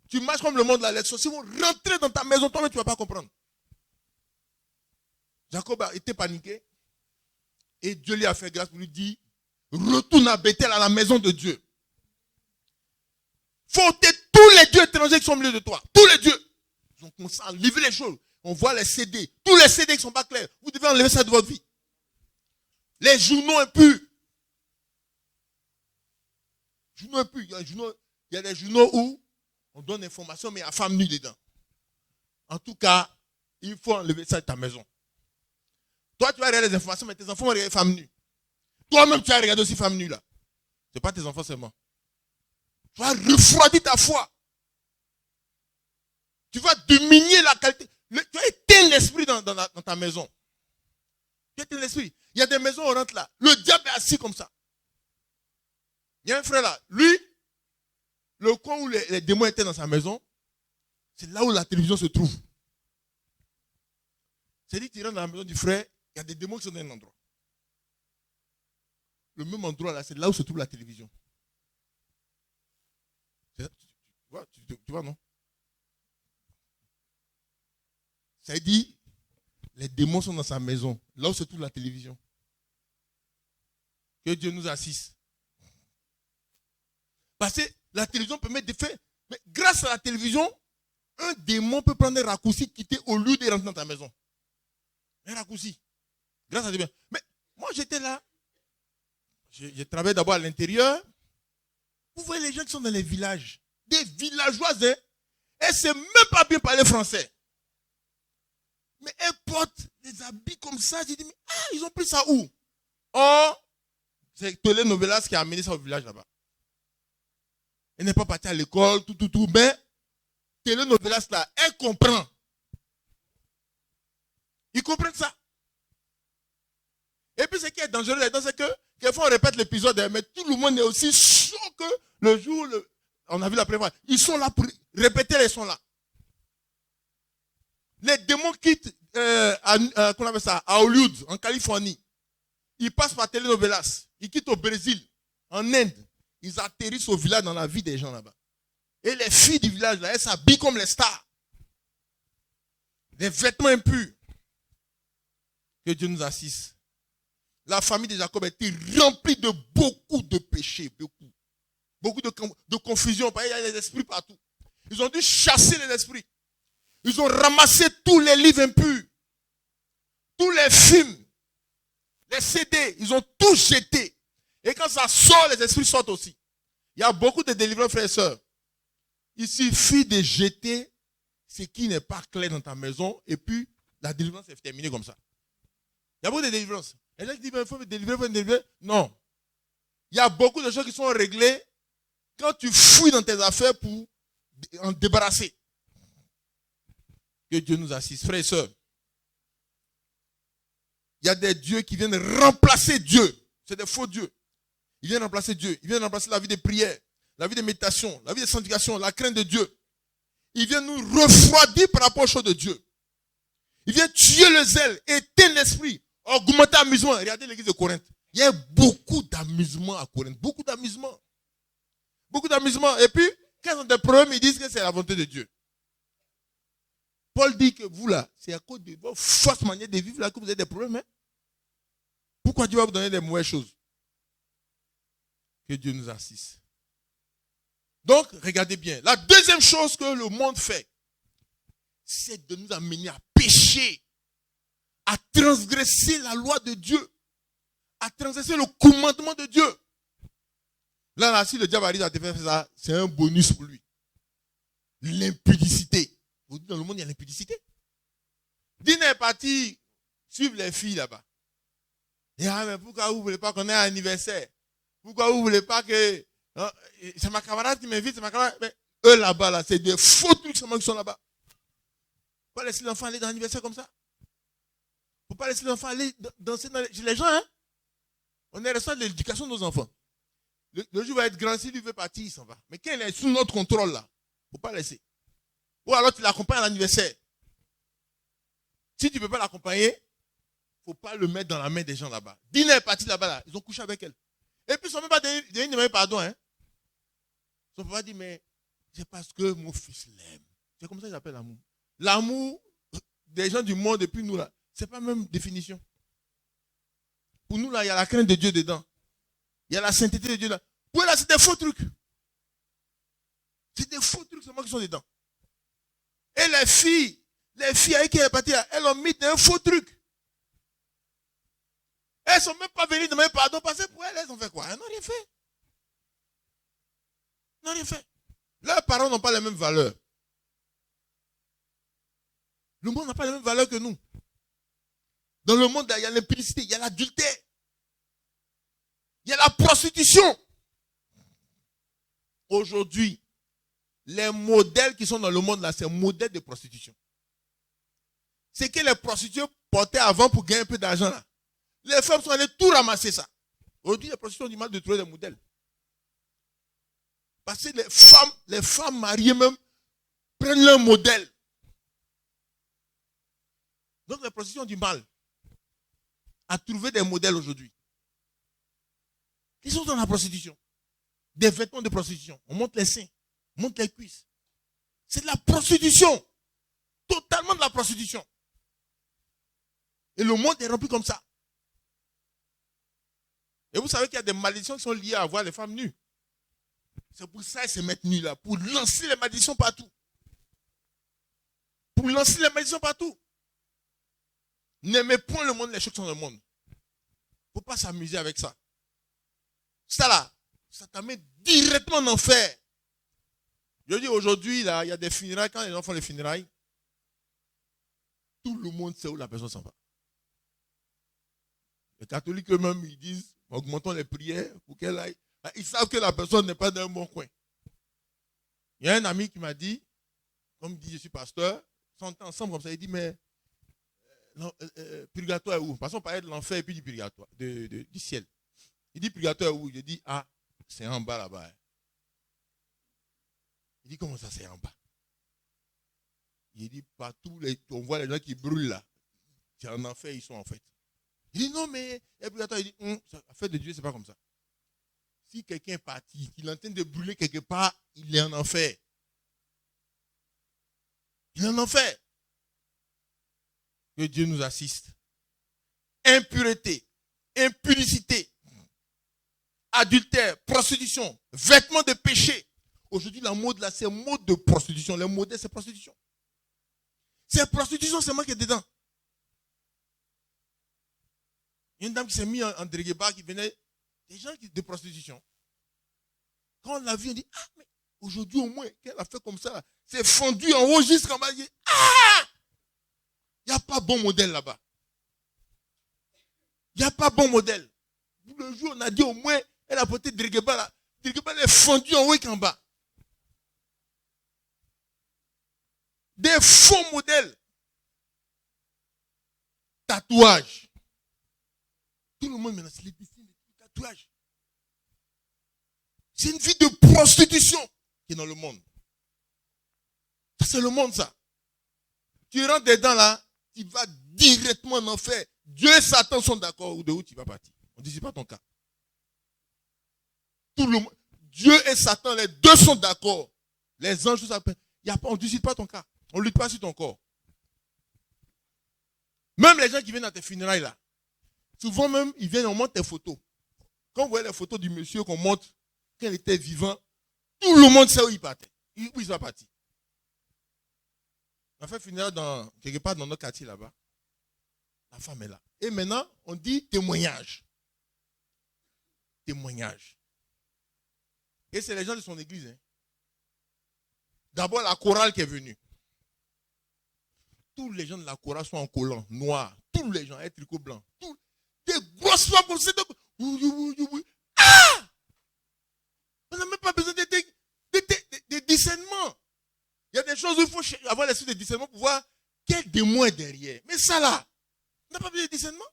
Tu marches comme le monde là. Les sorciers vont rentrer dans ta maison. Toi-même, tu ne vas pas comprendre. Jacob a été paniqué. Et Dieu lui a fait grâce pour lui dire, retourne à Bethel, à la maison de Dieu. Faut ôter tous les dieux étrangers qui sont au milieu de toi. Tous les dieux. Ils ont commencé à enlever les choses. On voit les CD. Tous les CD qui ne sont pas clairs. Vous devez enlever ça de votre vie. Les journaux impurs. Journaux impurs. Il y a des journaux où on donne l'information, mais il y a femme nue dedans. En tout cas, il faut enlever ça de ta maison. Toi, tu vas regarder les informations, mais tes enfants vont regarder femme nue. Toi-même, tu vas regarder aussi femme nue là. Ce n'est pas tes enfants seulement. Tu vas refroidir ta foi. Tu vas diminuer la qualité. Tu vas éteindre l'esprit dans ta maison. Tu éteins l'esprit. Il y a des maisons où on rentre là. Le diable est assis comme ça. Il y a un frère là. Lui, le coin où les démons étaient dans sa maison, c'est là où la télévision se trouve. C'est-à-dire que tu rentres dans la maison du frère, il y a des démons qui sont dans un endroit. Le même endroit là, c'est là où se trouve la télévision. Tu vois, non? Ça veut dire, les démons sont dans sa maison, là où se trouve la télévision. Que Dieu nous assiste. Parce que la télévision permet de faire, mais grâce à la télévision, un démon peut prendre un raccourci, quitter au lieu de rentrer dans ta maison. Un raccourci. Grâce à Dieu. Mais moi j'étais là. Je travaillais d'abord à l'intérieur. Vous voyez les gens qui sont dans les villages. Des villageoises, hein, elles ne savent même pas bien parler français. Mais elles portent des habits comme ça. J'ai dit, mais ils ont pris ça où? Oh, c'est Tolé Novelas qui a amené ça au village là-bas. Elle n'est pas partie à l'école, tout. Mais Tolé Novelas là, elle comprend. Ils comprennent ça. Et puis ce qui est dangereux là-dedans, c'est que quelquefois on répète l'épisode, mais tout le monde est aussi chaud que le jour, on a vu la prévoit. Ils sont là pour répéter les sons là. Les démons quittent à Hollywood, en Californie. Ils passent par Telenovelas. Ils quittent au Brésil, en Inde. Ils atterrissent au village dans la vie des gens là-bas. Et les filles du village là, elles s'habillent comme les stars. Des vêtements impurs. Que Dieu nous assiste. La famille de Jacob était remplie de beaucoup de péchés. Beaucoup de confusion. Il y a des esprits partout. Ils ont dû chasser les esprits. Ils ont ramassé tous les livres impurs. Tous les films. Les CD. Ils ont tout jeté. Et quand ça sort, les esprits sortent aussi. Il y a beaucoup de délivrants, frères et sœurs. Il suffit de jeter ce qui n'est pas clair dans ta maison. Et puis, la délivrance est terminée comme ça. Il y a beaucoup de délivrances. Les gens qui disent, il faut me délivrer. Non. Il y a beaucoup de choses qui sont réglées quand tu fouilles dans tes affaires pour en débarrasser. Que Dieu nous assiste. Frères et sœurs, il y a des dieux qui viennent remplacer Dieu. C'est des faux dieux. Ils viennent remplacer Dieu. Ils viennent remplacer la vie de prière, la vie de méditation, la vie de sanctification, la crainte de Dieu. Ils viennent nous refroidir par rapport aux choses de Dieu. Ils viennent tuer le zèle, éteindre l'esprit, augmenter l'amusement. Regardez l'église de Corinthe. Il y a beaucoup d'amusement à Corinthe. Beaucoup d'amusement. Beaucoup d'amusement. Et puis, quand ils ont des problèmes, ils disent que c'est la volonté de Dieu. Paul dit que vous là, c'est à cause de votre fausse manière de vivre là que vous avez des problèmes. Hein? Pourquoi Dieu va vous donner des mauvaises choses? Que Dieu nous assiste. Donc, regardez bien. La deuxième chose que le monde fait, c'est de nous amener à pécher, à transgresser la loi de Dieu, à transgresser le commandement de Dieu. Là, si le diable arrive à te faire ça, c'est un bonus pour lui. L'impudicité. Vous dites, dans le monde, il y a l'impudicité. Dina est parti suivre les filles là-bas. Et mais pourquoi vous ne voulez pas qu'on ait un anniversaire? Pourquoi vous ne voulez pas que... Hein, c'est ma camarade qui m'invite, c'est ma camarade. Mais eux là-bas, là, c'est des faux trucs seulement qui sont là-bas. Faut pas laisser l'enfant aller dans l'anniversaire comme ça. Faut pas laisser l'enfant aller danser chez les gens. Hein? On est responsable de l'éducation de nos enfants. Le jour va être grand, s'il lui veut partir, il s'en va. Mais quand il est sous notre contrôle là, faut pas laisser. Ou alors tu l'accompagnes à l'anniversaire. Si tu ne peux pas l'accompagner, faut pas le mettre dans la main des gens là-bas. Dina est parti là-bas, là. Ils ont couché avec elle. Et puis ils ne sont même pas demander pardon. Hein? Ils ne sont pas dit, mais c'est parce que mon fils l'aime. C'est comme ça qu'ils appellent l'amour. L'amour des gens du monde et puis nous là, c'est pas la même définition. Pour nous là, il y a la crainte de Dieu dedans. Il y a la sainteté de Dieu là. Pour eux là, c'est des faux trucs. C'est des faux trucs seulement qui sont dedans. Et les filles avec qui elle est partie là, elles ont mis des faux trucs. Elles ne sont même pas venues demander pardon parce que pour elles ont fait quoi? Elles n'ont rien fait. Ils n'ont rien fait. Leurs parents n'ont pas les mêmes valeurs. Le monde n'a pas les mêmes valeurs que nous. Dans le monde, il y a l'impudicité, il y a l'adultère. Il y a la prostitution. Aujourd'hui, les modèles qui sont dans le monde là, c'est un modèle de prostitution. C'est que les prostituées portaient avant pour gagner un peu d'argent là. Les femmes sont allées tout ramasser ça. Aujourd'hui, les prostituées ont du mal de trouver des modèles. Parce que les femmes mariées même prennent leur modèle. Donc les prostituées ont du mal à trouver des modèles aujourd'hui. Ils sont dans la prostitution. Des vêtements de prostitution. On monte les seins, on monte les cuisses. C'est de la prostitution. Totalement de la prostitution. Et le monde est rempli comme ça. Et vous savez qu'il y a des malédictions qui sont liées à voir les femmes nues. C'est pour ça qu'ils se mettent nues là. Pour lancer les malédictions partout. Pour lancer les malédictions partout. N'aimez point le monde, les choses qui sont dans le monde. Il ne faut pas s'amuser avec ça. Ça là, ça t'amène directement en enfer. Je dis aujourd'hui, là, il y a des funérailles. Quand les gens font les funérailles, tout le monde sait où la personne s'en va. Les catholiques eux-mêmes, ils disent, augmentons les prières pour qu'elle aille. Ils savent que la personne n'est pas dans un bon coin. Il y a un ami qui m'a dit, comme il dit, je suis pasteur, ils sont ensemble comme ça, il dit, mais purgatoire est où? Parce qu'on parlait de l'enfer et puis du purgatoire, du ciel. Il dit, purgatoire est où? Je dis, ah, c'est en bas là-bas. Il dit, comment ça c'est en bas? Il dit, partout, on voit les gens qui brûlent là. C'est en enfer, ils sont en fait. Il dit, non, mais le purgatoire, il dit, la fête de Dieu, c'est pas comme ça. Si quelqu'un est parti, qu'il est en train de brûler quelque part, il est en enfer. Il est en enfer. Que Dieu nous assiste. Impureté, impudicité, adultère, prostitution, vêtements de péché. Aujourd'hui, la mode là, c'est mode de prostitution. Le modèle, c'est prostitution. C'est prostitution, c'est moi qui est dedans. Il y a une dame qui s'est mise en dréguéba qui venait des gens de prostitution. Quand on l'a vu, on dit, ah, mais aujourd'hui au moins, qu'elle a fait comme ça, c'est fendu en haut jusqu'en bas. Ah! Il n'y a pas bon modèle là-bas. Il n'y a pas bon modèle. Le jour, on a dit au moins, elle a porté dréguéba là. Dréguéba, elle est fendue en haut et en bas. Des faux modèles. Tatouage. Tout le monde maintenant, c'est les piscines, les tatouages. C'est une vie de prostitution qui est dans le monde. Ça, c'est le monde, ça. Tu rentres dedans là, tu vas directement en enfer. Dieu et Satan sont d'accord de où tu vas partir. On ne dit pas ton cas. Tout le monde. Dieu et Satan, les deux sont d'accord. Les anges, tout ça. On ne décide pas ton cas. On ne lutte pas sur ton corps. Même les gens qui viennent à tes funérailles là, souvent même, ils viennent, on montre tes photos. Quand vous voyez les photos du monsieur qu'on montre, quand il était vivant, tout le monde sait où il partait, où il va partir. On a fait funérailles quelque part dans notre quartier là-bas. La femme est là. Et maintenant, on dit témoignage. témoignage. Et c'est les gens de son église. Hein. D'abord, la chorale qui est venue. Tous les gens de la chorale sont en collant, noirs. Tous les gens, avec tricot blanc. Des grosses femmes comme ça. Ah! On n'a même pas besoin de discernement. Il y a des choses où il faut avoir l'esprit de discernement pour voir quel démon est derrière. Mais ça là, on n'a pas besoin de discernement.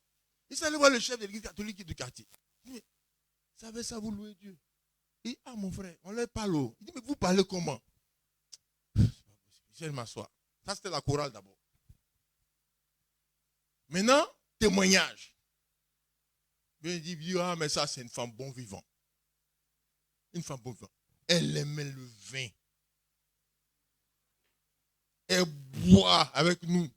Il s'est allé voir le chef de l'église catholique du quartier. Il dit, savez ça, vous louez Dieu. Il dit, ah mon frère, on leur parle. Il dit, mais vous parlez comment? Je vais m'asseoir. Ça c'était la chorale d'abord. Maintenant, témoignage. Il dit, ah mais ça c'est une femme bon vivant. Une femme bon vivant. Elle aimait le vin. Elle boit avec nous.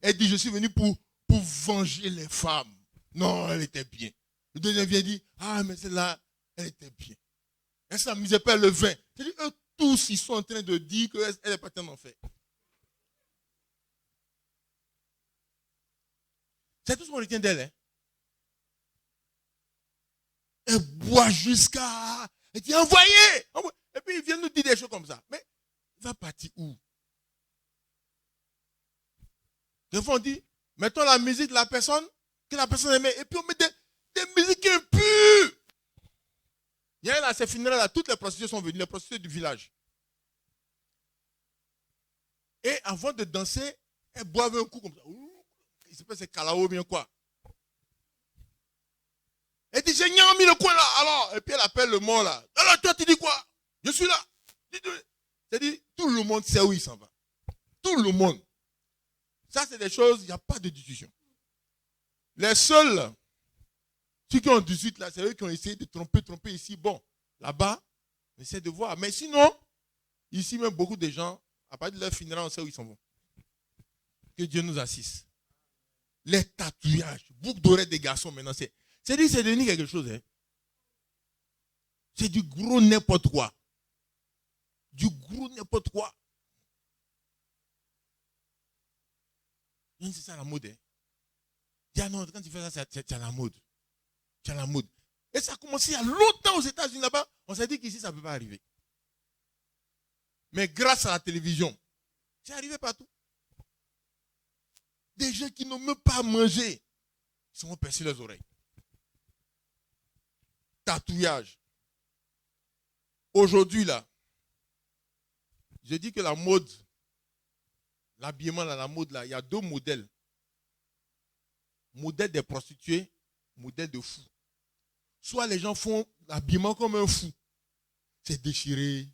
Elle dit, je suis venu pour venger les femmes. Non, elle était bien. Le deuxième vient dire, ah, mais celle-là, elle était bien. Elle ne s'amusait pas le vin. C'est-à-dire, eux tous, ils sont en train de dire qu'elle est partie en enfer. C'est tout ce qu'on retient d'elle. Hein? Elle boit jusqu'à... Elle dit, envoyez! Et puis, ils viennent nous dire des choses comme ça. Mais, il va partir où? Des fois, on dit, mettons la musique de la personne, que la personne aimait, et puis on met des musiques impures. Il y a à ces funérailles là, toutes les prostituées sont venues, les prostituées du village. Et avant de danser, elles boivent un coup comme ça. Il s'appelle c'est Kalao bien quoi. Elle dit, j'ai mis le coin là, alors. Et puis elle appelle le mort là. Alors toi tu dis quoi? Je suis là. C'est-à-dire, tout le monde sait où il s'en va. Tout le monde. Ça, c'est des choses, il n'y a pas de discussion. Les seuls, ceux qui ont 18 là, c'est eux qui ont essayé de tromper ici. Bon, là-bas, on essaie de voir. Mais sinon, ici même beaucoup de gens, à partir de leur funérailles, on sait où ils s'en vont. Que Dieu nous assiste. Les tatouages, boucles d'oreilles des garçons maintenant, c'est devenu quelque chose. Hein. C'est du gros n'importe quoi. Du gros n'importe quoi. C'est ça la mode. Hein. Ah non, quand tu fais ça, c'est à la mode. C'est à la mode. Et ça a commencé il y a longtemps aux États-Unis là-bas. On s'est dit qu'ici, ça ne peut pas arriver. Mais grâce à la télévision, c'est arrivé partout. Des gens qui n'ont même pas mangé, ils se sont percés les oreilles. Tatouage. Aujourd'hui, là, je dis que la mode, l'habillement, la mode, là, il y a deux modèles. Modèle des prostituées, modèle de fou. Soit les gens font l'habillement comme un fou. C'est déchiré,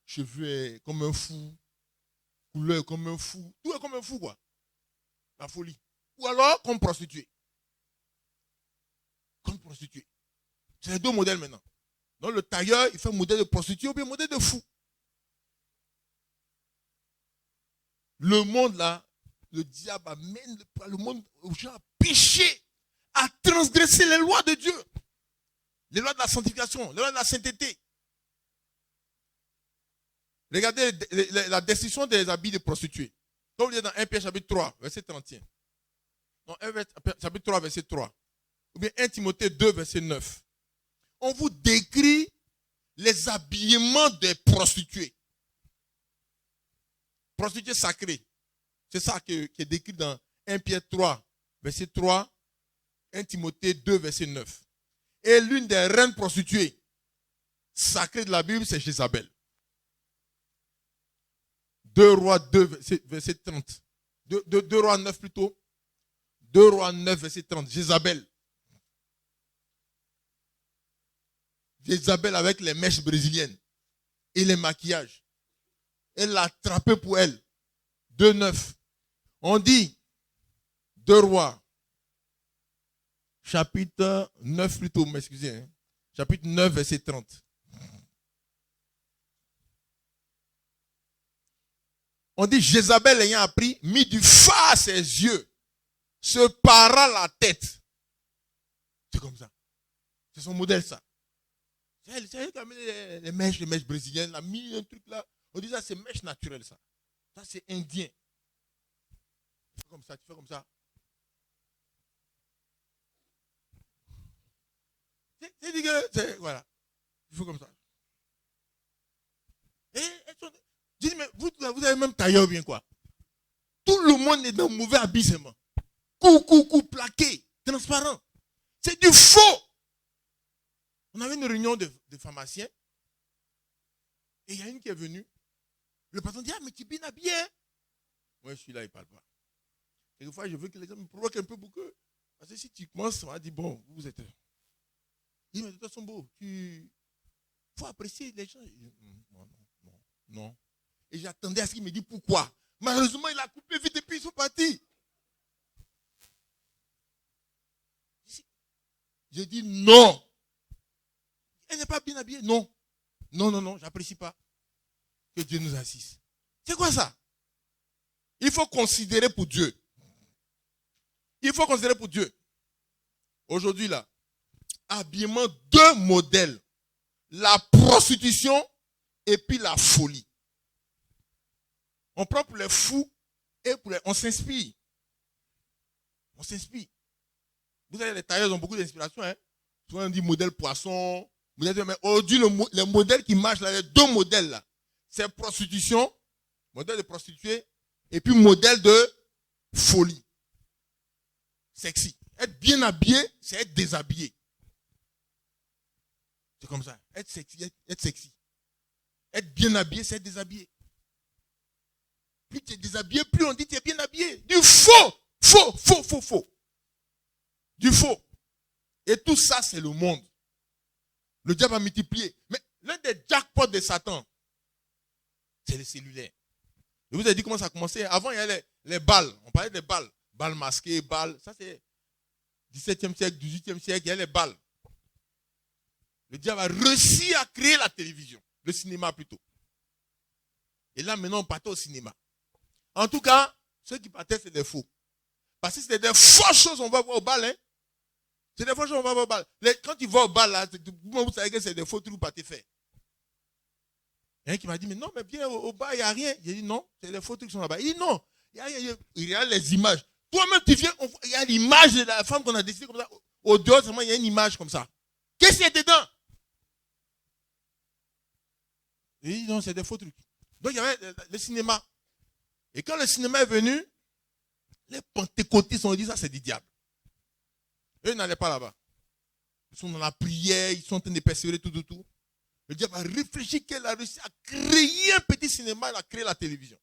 cheveux comme un fou, couleur comme un fou. Tout est comme un fou, quoi. La folie. Ou alors comme prostituée. Comme prostituée. C'est les deux modèles maintenant. Donc le tailleur, il fait un modèle de prostituée ou bien un modèle de fou. Le monde là, le diable amène le monde aux gens à pécher, à transgresser les lois de Dieu. Les lois de la sanctification, les lois de la sainteté. Regardez la destruction des habits de prostituées. Comme vous êtes dans 1 Pierre chapitre 3, verset 31. Non, 1 chapitre 3, verset 3. Ou bien 1 Timothée 2, verset 9. On vous décrit les habillements des prostituées. Prostituées sacrées. C'est ça qui est décrit dans 1 Pierre 3, verset 3, 1 Timothée 2, verset 9. Et l'une des reines prostituées sacrées de la Bible, c'est Jézabel. 2 Rois 2, verset 30. 2 Rois 9 plutôt. 2 Rois 9, verset 30. Jézabel. Jézabel avec les mèches brésiliennes et les maquillages. Elle l'a attrapé pour elle. 2, 9. On dit 2 Rois, chapitre 9 plutôt, m'excusez. Hein, chapitre 9, verset 30. On dit Jézabel ayant appris, mit du feu à ses yeux, se para la tête. C'est comme ça. C'est son modèle, ça. C'est elle qui a mis les mèches brésiliennes, elle a mis un truc là. On dit ça, c'est mèche naturelle, ça. Ça, c'est indien. Tu fais comme ça, tu fais comme ça. J'ai dit que, voilà, il faut comme ça. Et j'ai dit, mais vous avez même taillé ou bien quoi? Tout le monde est dans le mauvais habillement. Coup, plaqué, transparent. C'est du faux. On avait une réunion de pharmaciens. Et il y a une qui est venue. Le patron dit, ah, mais tu es bien habillé. Moi, je suis là, il ne parle pas. Quelquefois, je veux que les gens me provoquent un peu beaucoup. Parce que si tu commences, on va dire, bon, vous êtes... Il dit, mais de toute façon, beau, il faut apprécier les gens. Dit, non. Et j'attendais à ce qu'il me dise pourquoi. Malheureusement, il a coupé vite et puis ils sont partis. J'ai dit non. Elle n'est pas bien habillée. Non, j'apprécie pas. Que Dieu nous assiste. C'est quoi ça? Il faut considérer pour Dieu. Il faut considérer pour Dieu. Aujourd'hui, là, habillement, deux modèles. La prostitution et puis la folie. On prend pour les fous et pour les... On s'inspire. On s'inspire. Vous savez, les tailleurs ont beaucoup d'inspiration. Hein? Souvent, on dit modèle poisson. Mais aujourd'hui, les modèles qui marchent là, les deux modèles là, c'est prostitution, modèle de prostituée, et puis modèle de folie. Sexy. Être bien habillé, c'est être déshabillé. C'est comme ça. Être sexy. Être bien habillé, c'est être déshabillé. Plus tu es déshabillé, plus on dit que tu es bien habillé. Du faux. Faux. Du faux. Et tout ça, c'est le monde. Le diable a multiplié. Mais l'un des jackpots de Satan, c'est les cellulaires. Je vous ai dit comment ça a commencé. Avant, il y avait les balles. On parlait des balles. Balles masquées, balles. Ça, c'est 17e siècle, 18e siècle. Il y a les balles. Le diable a réussi à créer la télévision. Le cinéma plutôt. Et là, maintenant, on partait au cinéma. En tout cas, ceux qui partaient, c'est des faux. Parce que c'est des fausses choses qu'on va voir au bal. Hein? C'est des fausses choses qu'on va voir au bal. Quand tu vas au bal, là, vous savez que c'est des faux trucs que tu faire. Il y a un qui m'a dit, mais non, mais viens au bar, il n'y a rien. J'ai dit, non, c'est des faux trucs qui sont là-bas. Il dit, non, il y a les images. Toi-même, tu viens, il y a l'image de la femme qu'on a décidé comme ça. Au dehors, seulement, il y a une image comme ça. Qu'est-ce qu'il y a dedans? Il dit, non, c'est des faux trucs. Donc, il y avait le cinéma. Et quand le cinéma est venu, les pentecôtistes ont dit, ça, c'est du diable. Eux, ils n'allaient pas là-bas. Ils sont dans la prière, ils sont en train de persévérer, tout. Le diable a réfléchi qu'elle a réussi à créer un petit cinéma, elle a créé la télévision.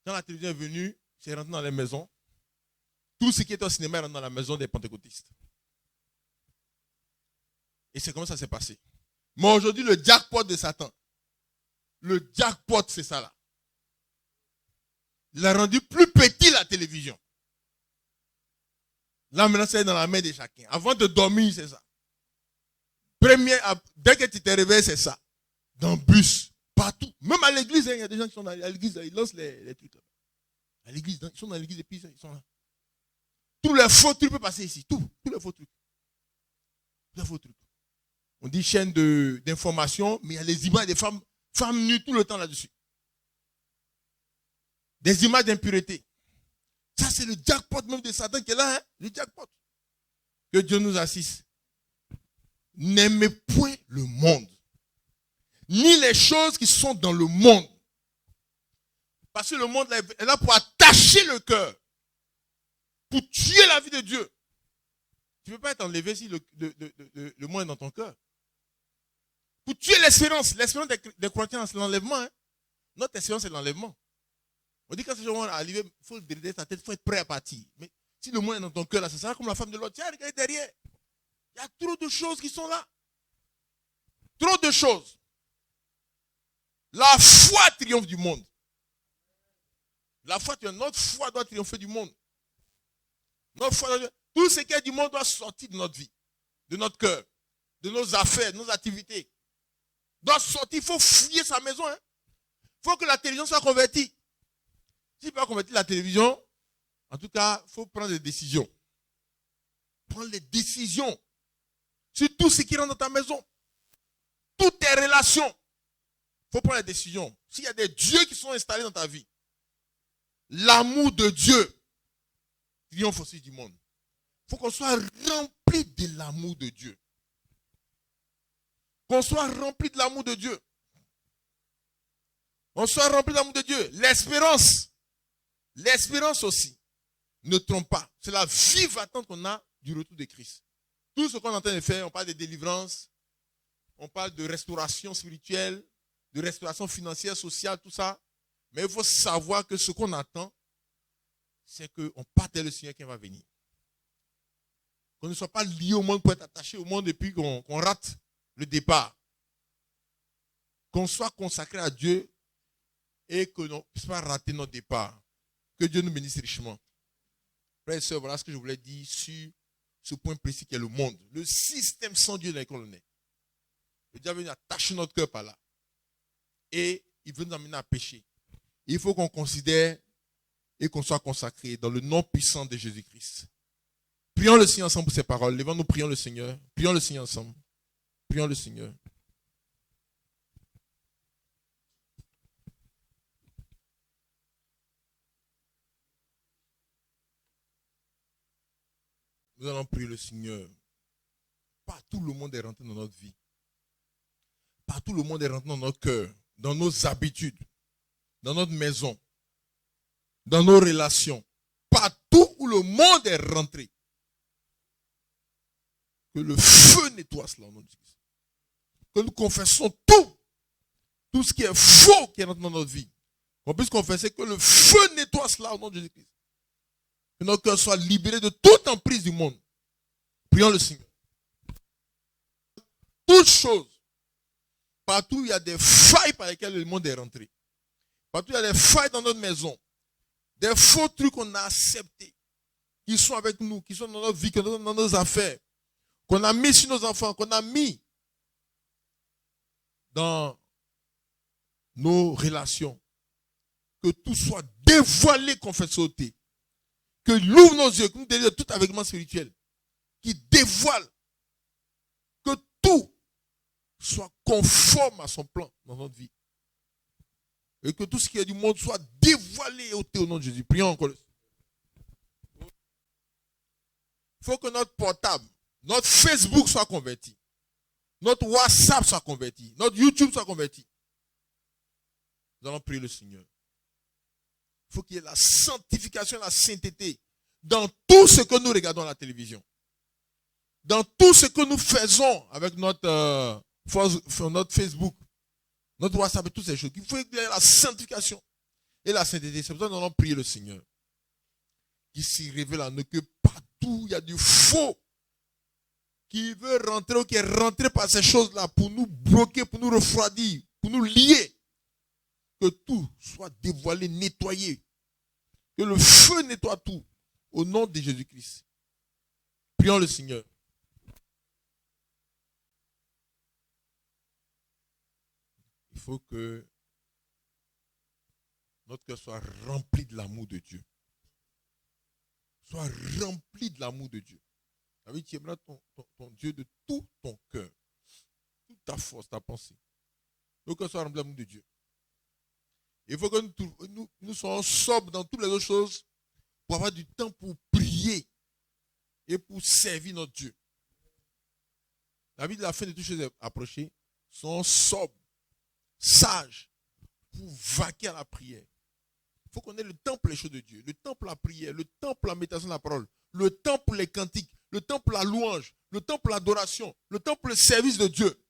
Quand la télévision est venue, c'est rentré dans les maisons. Tout ce qui était au cinéma est rentré dans la maison des pentecôtistes. Et c'est comme ça que ça s'est passé. Mais aujourd'hui, le jackpot de Satan, le jackpot, c'est ça là. Il a rendu plus petit la télévision. Là, maintenant, c'est dans la main de chacun. Avant de dormir, c'est ça. Dès que tu te réveilles, c'est ça. Dans le bus, partout. Même à l'église, il y a des gens qui sont à l'église, ils lancent les trucs là. À l'église, ils sont dans l'église et puis ils sont là. Tous les faux trucs peuvent passer ici. Tous les faux trucs. Tous les faux trucs. On dit chaîne d'information, mais il y a les images des femmes nues tout le temps là-dessus. Des images d'impureté. Ça, c'est le jackpot même de Satan qui est là, hein? Le jackpot. Que Dieu nous assiste. N'aimez point le monde, ni les choses qui sont dans le monde. Parce que le monde est là pour attacher le cœur, pour tuer la vie de Dieu. Tu ne peux pas être enlevé si le monde est dans ton cœur. Pour tuer l'espérance. L'espérance des chrétiens, c'est l'enlèvement. Hein? Notre espérance, c'est l'enlèvement. On dit que quand ce jour est arrivé, il faut diriger ta tête, il faut être prêt à partir. Mais si le monde est dans ton cœur, là, ça sera comme la femme de l'autre. Tiens, regardez derrière. Il y a trop de choses qui sont là. Trop de choses. La foi triomphe du monde. Notre foi doit triompher du monde. Tout ce qui est du monde doit sortir de notre vie, de notre cœur, de nos affaires, de nos activités. Doit sortir, il faut fouiller sa maison. Il faut que la télévision soit convertie. Si tu ne peux pas convertir la télévision, en tout cas, il faut prendre des décisions. Prendre les décisions sur tout ce qui rentre dans ta maison. Toutes tes relations. Il faut prendre les décisions. S'il y a des dieux qui sont installés dans ta vie, l'amour de Dieu triomphe aussi du monde. faut qu'on soit rempli de l'amour de Dieu. Qu'on soit rempli de l'amour de Dieu. On soit rempli de l'amour de Dieu. L'espérance. L'espérance aussi. Ne trompe pas. C'est la vive attente qu'on a du retour de Christ. Tout ce qu'on est en train de faire, on parle de délivrance, on parle de restauration spirituelle, de restauration financière, sociale, tout ça. Mais il faut savoir que ce qu'on attend, c'est qu'on parte vers le Seigneur qui va venir. Qu'on ne soit pas lié au monde pour être attaché au monde et puis qu'on rate le départ. Qu'on soit consacré à Dieu et que l'on ne puisse pas rater notre départ. Que Dieu nous bénisse richement. Frères et sœurs, voilà ce que je voulais dire sur ce point précis qui est le monde. Le système sans Dieu dans lequel on est. Le diable vient attacher notre cœur par là. Et il veut nous amener à pécher. Il faut qu'on considère et qu'on soit consacré dans le nom puissant de Jésus-Christ. Prions le Seigneur ensemble pour ces paroles. Levons-nous, prions le Seigneur. Prions le Seigneur ensemble. Prions le Seigneur. Nous allons prier le Seigneur. Partout le monde est rentré dans notre vie. Partout le monde est rentré dans notre cœur, dans nos habitudes, dans notre maison, dans nos relations. Partout où le monde est rentré. Que le feu nettoie cela au nom de Jésus. Que nous confessons tout ce qui est faux qui est rentré dans notre vie. Qu'on puisse confesser que le feu nettoie cela au nom de Jésus-Christ. Que notre cœur soit libéré de toute emprise du monde. Prions le Seigneur. Toutes choses. Partout où il y a des failles par lesquelles le monde est rentré. Partout où il y a des failles dans notre maison. Des faux trucs qu'on a acceptés. Qui sont avec nous, qui sont dans notre vie, qui sont dans nos affaires. Qu'on a mis sur nos enfants, qu'on a mis dans nos relations. Que tout soit dévoilé, confessé. Que l'ouvre nos yeux, que nous délivre de tout aveuglement spirituel. Qui dévoile. Que tout soit conforme à son plan dans notre vie. Et que tout ce qui est du monde soit dévoilé et ôté au nom de Jésus. Prions encore. Il faut que notre portable, notre Facebook soit converti. Notre WhatsApp soit converti. Notre YouTube soit converti. Nous allons prier le Seigneur. Il faut qu'il y ait la sanctification et la sainteté dans tout ce que nous regardons à la télévision. Dans tout ce que nous faisons avec notre Facebook, notre WhatsApp et toutes ces choses. Il faut qu'il y ait la sanctification et la sainteté. C'est pour ça que nous allons prier le Seigneur. Qui s'y révèle à nous que partout il y a du faux qui veut rentrer ou qui est rentré par ces choses-là pour nous bloquer, pour nous refroidir, pour nous lier. Que tout soit dévoilé, nettoyé. Que le feu nettoie tout. Au nom de Jésus-Christ. Prions le Seigneur. Il faut que notre cœur soit rempli de l'amour de Dieu. Soit rempli de l'amour de Dieu. Ça veut dire que tu aimeras ton Dieu de tout ton cœur. Toute ta force, ta pensée. Donc que soit rempli de l'amour de Dieu. Il faut que nous soyons sobres dans toutes les autres choses pour avoir du temps pour prier et pour servir notre Dieu. La vie de la fin de toutes choses approchées sont sobres, sages, pour vaquer à la prière. Il faut qu'on ait le temps pour les choses de Dieu, le temps pour la prière, le temps pour la méditation de la parole, le temps pour les cantiques, le temps pour la louange, le temps pour l'adoration, le temps pour le service de Dieu.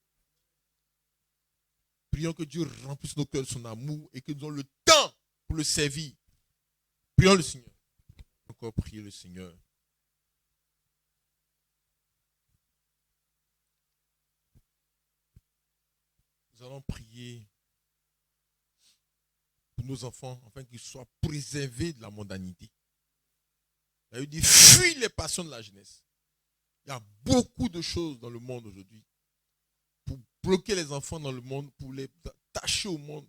Prions que Dieu remplisse nos cœurs de son amour et que nous ayons le temps pour le servir. Prions le Seigneur. Encore prier le Seigneur. Nous allons prier pour nos enfants afin qu'ils soient préservés de la mondanité. Il a dit fuis les passions de la jeunesse. Il y a beaucoup de choses dans le monde aujourd'hui pour bloquer les enfants dans le monde, pour les attacher au monde.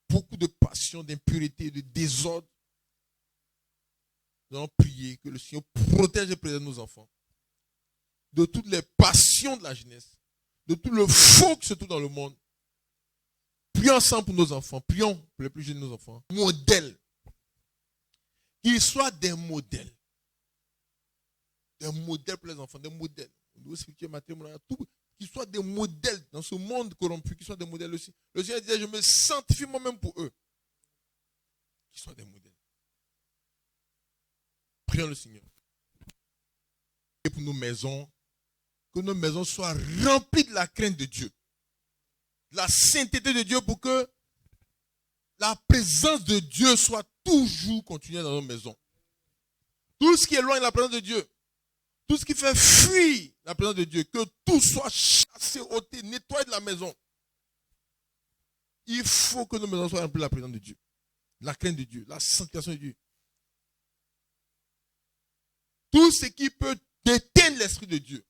Beaucoup de passions, d'impureté, de désordre. Nous allons prier que le Seigneur protège et préserve nos enfants de toutes les passions de la jeunesse, de tout le faux qui se trouve dans le monde. Prions ensemble pour nos enfants. Prions pour les plus jeunes de nos enfants. Modèles. Qu'ils soient des modèles. Des modèles pour les enfants, des modèles. Au niveau spirituel, matrimonial, tout. Qu'ils soient des modèles dans ce monde corrompu, qu'ils soient des modèles aussi. Le Seigneur disait, je me sanctifie moi-même pour eux. Qu'ils soient des modèles. Prions le Seigneur. Et pour nos maisons, que nos maisons soient remplies de la crainte de Dieu. De la sainteté de Dieu pour que la présence de Dieu soit toujours continue dans nos maisons. Tout ce qui éloigne la présence de Dieu, tout ce qui fait fuir la présence de Dieu, que tout soit chassé, ôté, nettoyé de la maison. Il faut que nos maisons soient remplies de la présence de Dieu, la crainte de Dieu, la sanctification de Dieu. Tout ce qui peut déteindre l'Esprit de Dieu,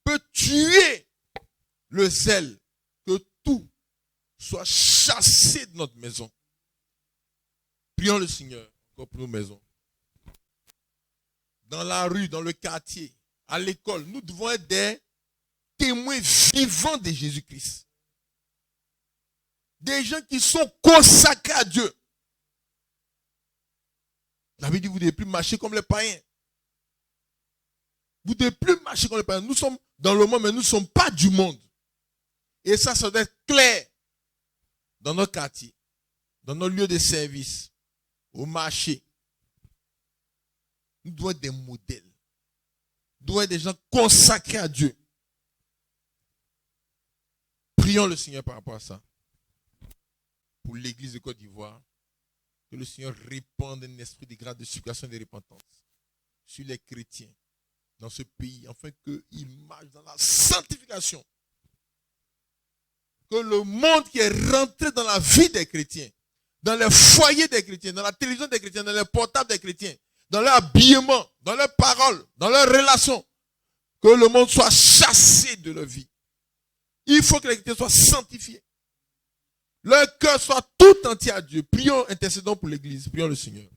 peut tuer le zèle, que tout soit chassé de notre maison. Prions le Seigneur encore pour nos maisons. Dans la rue, dans le quartier, à l'école, nous devons être des témoins vivants de Jésus-Christ. Des gens qui sont consacrés à Dieu. La Bible dit, vous ne devez plus marcher comme les païens. Vous ne devez plus marcher comme les païens. Nous sommes dans le monde, mais nous ne sommes pas du monde. Et ça doit être clair dans nos quartiers, dans nos lieux de service, au marché. Nous devons être des modèles. Nous devons être des gens consacrés à Dieu. Prions le Seigneur par rapport à ça. Pour l'église de Côte d'Ivoire, que le Seigneur répande un esprit de grâce, de supplication et de repentance sur les chrétiens dans ce pays, afin qu'ils marchent dans la sanctification. Que le monde qui est rentré dans la vie des chrétiens, dans les foyers des chrétiens, dans la télévision des chrétiens, dans les portables des chrétiens, dans leur habillement, dans leurs paroles, dans leurs relations, que le monde soit chassé de leur vie. Il faut que les chrétiens soient sanctifiés. Leur cœur soit tout entier à Dieu. Prions, intercédons pour l'église. Prions le Seigneur.